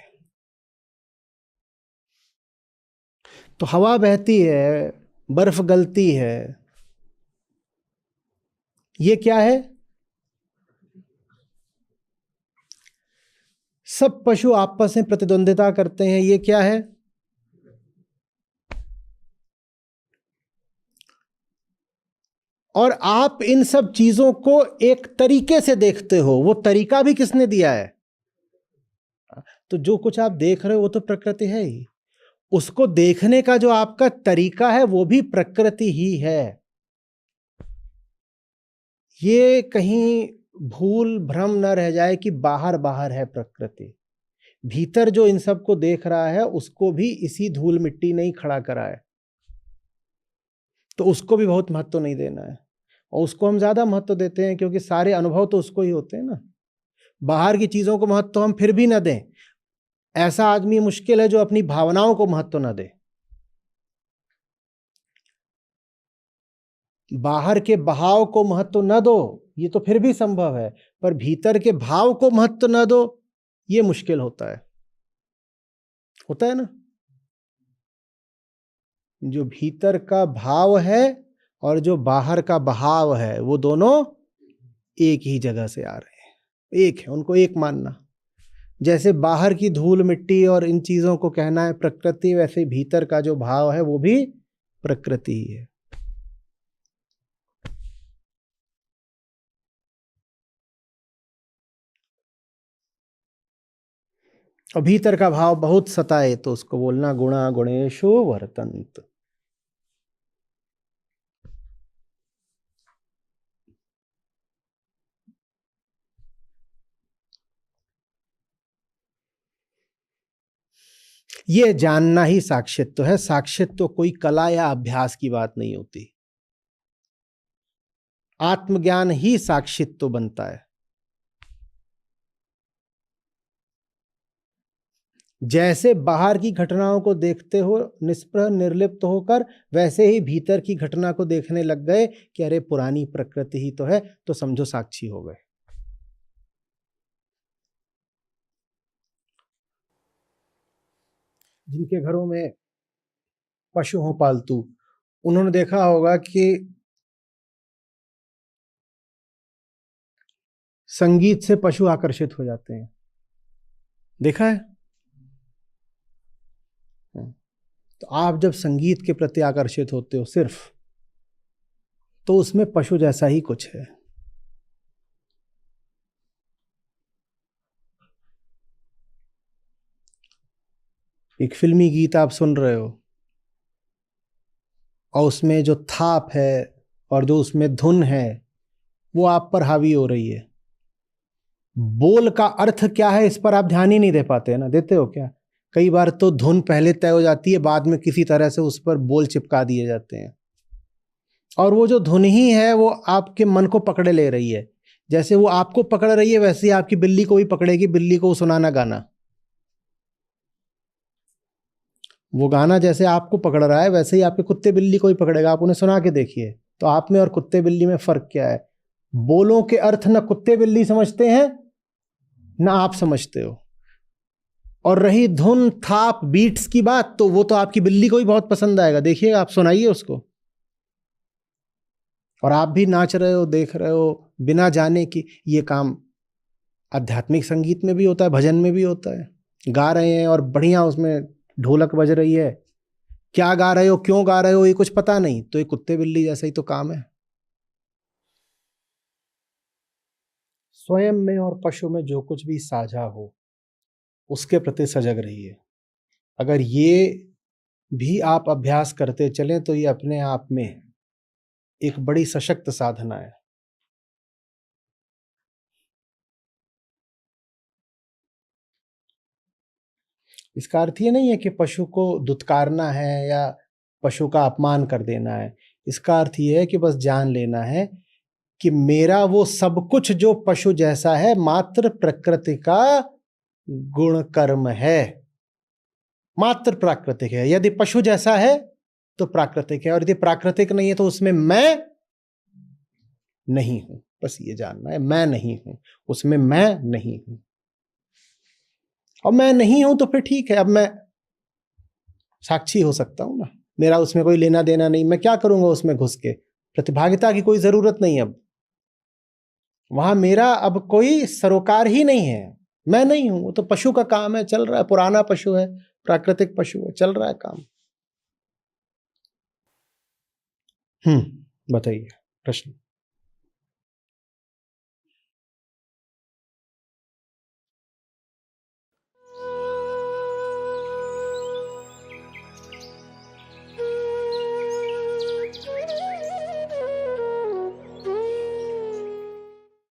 तो हवा बहती है, बर्फ गलती है, ये क्या है? सब पशु आपस में प्रतिद्वंदिता करते हैं, ये क्या है? और आप इन सब चीजों को एक तरीके से देखते हो, वो तरीका भी किसने दिया है? तो जो कुछ आप देख रहे हो वो तो प्रकृति है ही, उसको देखने का जो आपका तरीका है वो भी प्रकृति ही है। ये कहीं भूल भ्रम न रह जाए कि बाहर बाहर है प्रकृति, भीतर जो इन सबको देख रहा है उसको भी इसी धूल मिट्टी ने ही खड़ा करा है। तो उसको भी बहुत महत्व नहीं देना है, और उसको हम ज्यादा महत्व देते हैं क्योंकि सारे अनुभव तो उसको ही होते हैं ना। बाहर की चीजों को महत्व हम फिर भी न दें, ऐसा आदमी मुश्किल है जो अपनी भावनाओं को महत्व न दे। बाहर के बहाव को महत्व न दो, ये तो फिर भी संभव है, पर भीतर के भाव को महत्व न दो, ये मुश्किल होता है ना। जो भीतर का भाव है और जो बाहर का बहाव है, वो दोनों एक ही जगह से आ रहे हैं, एक है, उनको एक मानना। जैसे बाहर की धूल मिट्टी और इन चीजों को कहना है प्रकृति, वैसे भीतर का जो भाव है वो भी प्रकृति ही है। और भीतर का भाव बहुत सताए तो उसको बोलना गुणा गुणेशु वर्तन्त। ये जानना ही साक्षित्व है। साक्षित्व कोई कला या अभ्यास की बात नहीं होती, आत्मज्ञान ही साक्षित्व बनता है। जैसे बाहर की घटनाओं को देखते हो निष्प्रह निर्लिप्त होकर, वैसे ही भीतर की घटना को देखने लग गए कि अरे पुरानी प्रकृति ही तो है, तो समझो साक्षी हो गए। जिनके घरों में पशु हो पालतू, उन्होंने देखा होगा कि संगीत से पशु आकर्षित हो जाते हैं, देखा है? तो आप जब संगीत के प्रति आकर्षित होते हो सिर्फ, तो उसमें पशु जैसा ही कुछ है। एक फिल्मी गीत आप सुन रहे हो और उसमें जो थाप है और जो उसमें धुन है वो आप पर हावी हो रही है, बोल का अर्थ क्या है इस पर आप ध्यान ही नहीं दे पाते ना। देते हो क्या? कई बार तो धुन पहले तय हो जाती है, बाद में किसी तरह से उस पर बोल चिपका दिए जाते हैं, और वो जो धुन ही है वो आपके मन को पकड़े ले रही है। जैसे वो आपको पकड़ रही है वैसे ही आपकी बिल्ली को भी पकड़ेगी, बिल्ली को सुनाना गाना। वो गाना जैसे आपको पकड़ रहा है वैसे ही आपके कुत्ते बिल्ली को भी पकड़ेगा। आप उन्हें सुना के देखिए, तो आप में और कुत्ते बिल्ली में फर्क क्या है? बोलों के अर्थ न कुत्ते बिल्ली समझते हैं ना आप समझते हो। और रही धुन, थाप, बीट्स की बात, तो वो तो आपकी बिल्ली को भी बहुत पसंद आएगा। देखिएगा, आप सुनाइए उसको, और आप भी नाच रहे हो, देख रहे हो, बिना जाने कि ये काम आध्यात्मिक संगीत में भी होता है, भजन में भी होता है। गा रहे हैं और बढ़िया उसमें ढोलक बज रही है, क्या गा रहे हो, क्यों गा रहे हो, ये कुछ पता नहीं, तो ये कुत्ते बिल्ली जैसा ही तो काम है। स्वयं में और पशु में जो कुछ भी साझा हो उसके प्रति सजग रहिए। अगर ये भी आप अभ्यास करते चलें तो ये अपने आप में एक बड़ी सशक्त साधना है। इसका अर्थ ये नहीं है कि पशु को दुत्कारना है या पशु का अपमान कर देना है। इसका अर्थ ये है कि बस जान लेना है कि मेरा वो सब कुछ जो पशु जैसा है मात्र प्रकृति का गुण कर्म है, मात्र प्राकृतिक है। यदि पशु जैसा है तो प्राकृतिक है, और यदि प्राकृतिक नहीं है तो उसमें मैं नहीं हूं। बस ये जानना है, मैं नहीं हूं, उसमें मैं नहीं हूं। और मैं नहीं हूं तो फिर ठीक है, अब मैं साक्षी हो सकता हूं ना, मेरा उसमें कोई लेना देना नहीं। मैं क्या करूंगा उसमें घुस के? प्रतिभागिता की कोई जरूरत नहीं। अब वहां मेरा अब कोई सरोकार ही नहीं है, मैं नहीं हूं। वो तो पशु का काम है, चल रहा है, पुराना पशु है, प्राकृतिक पशु है, चल रहा है काम। बताइए प्रश्न।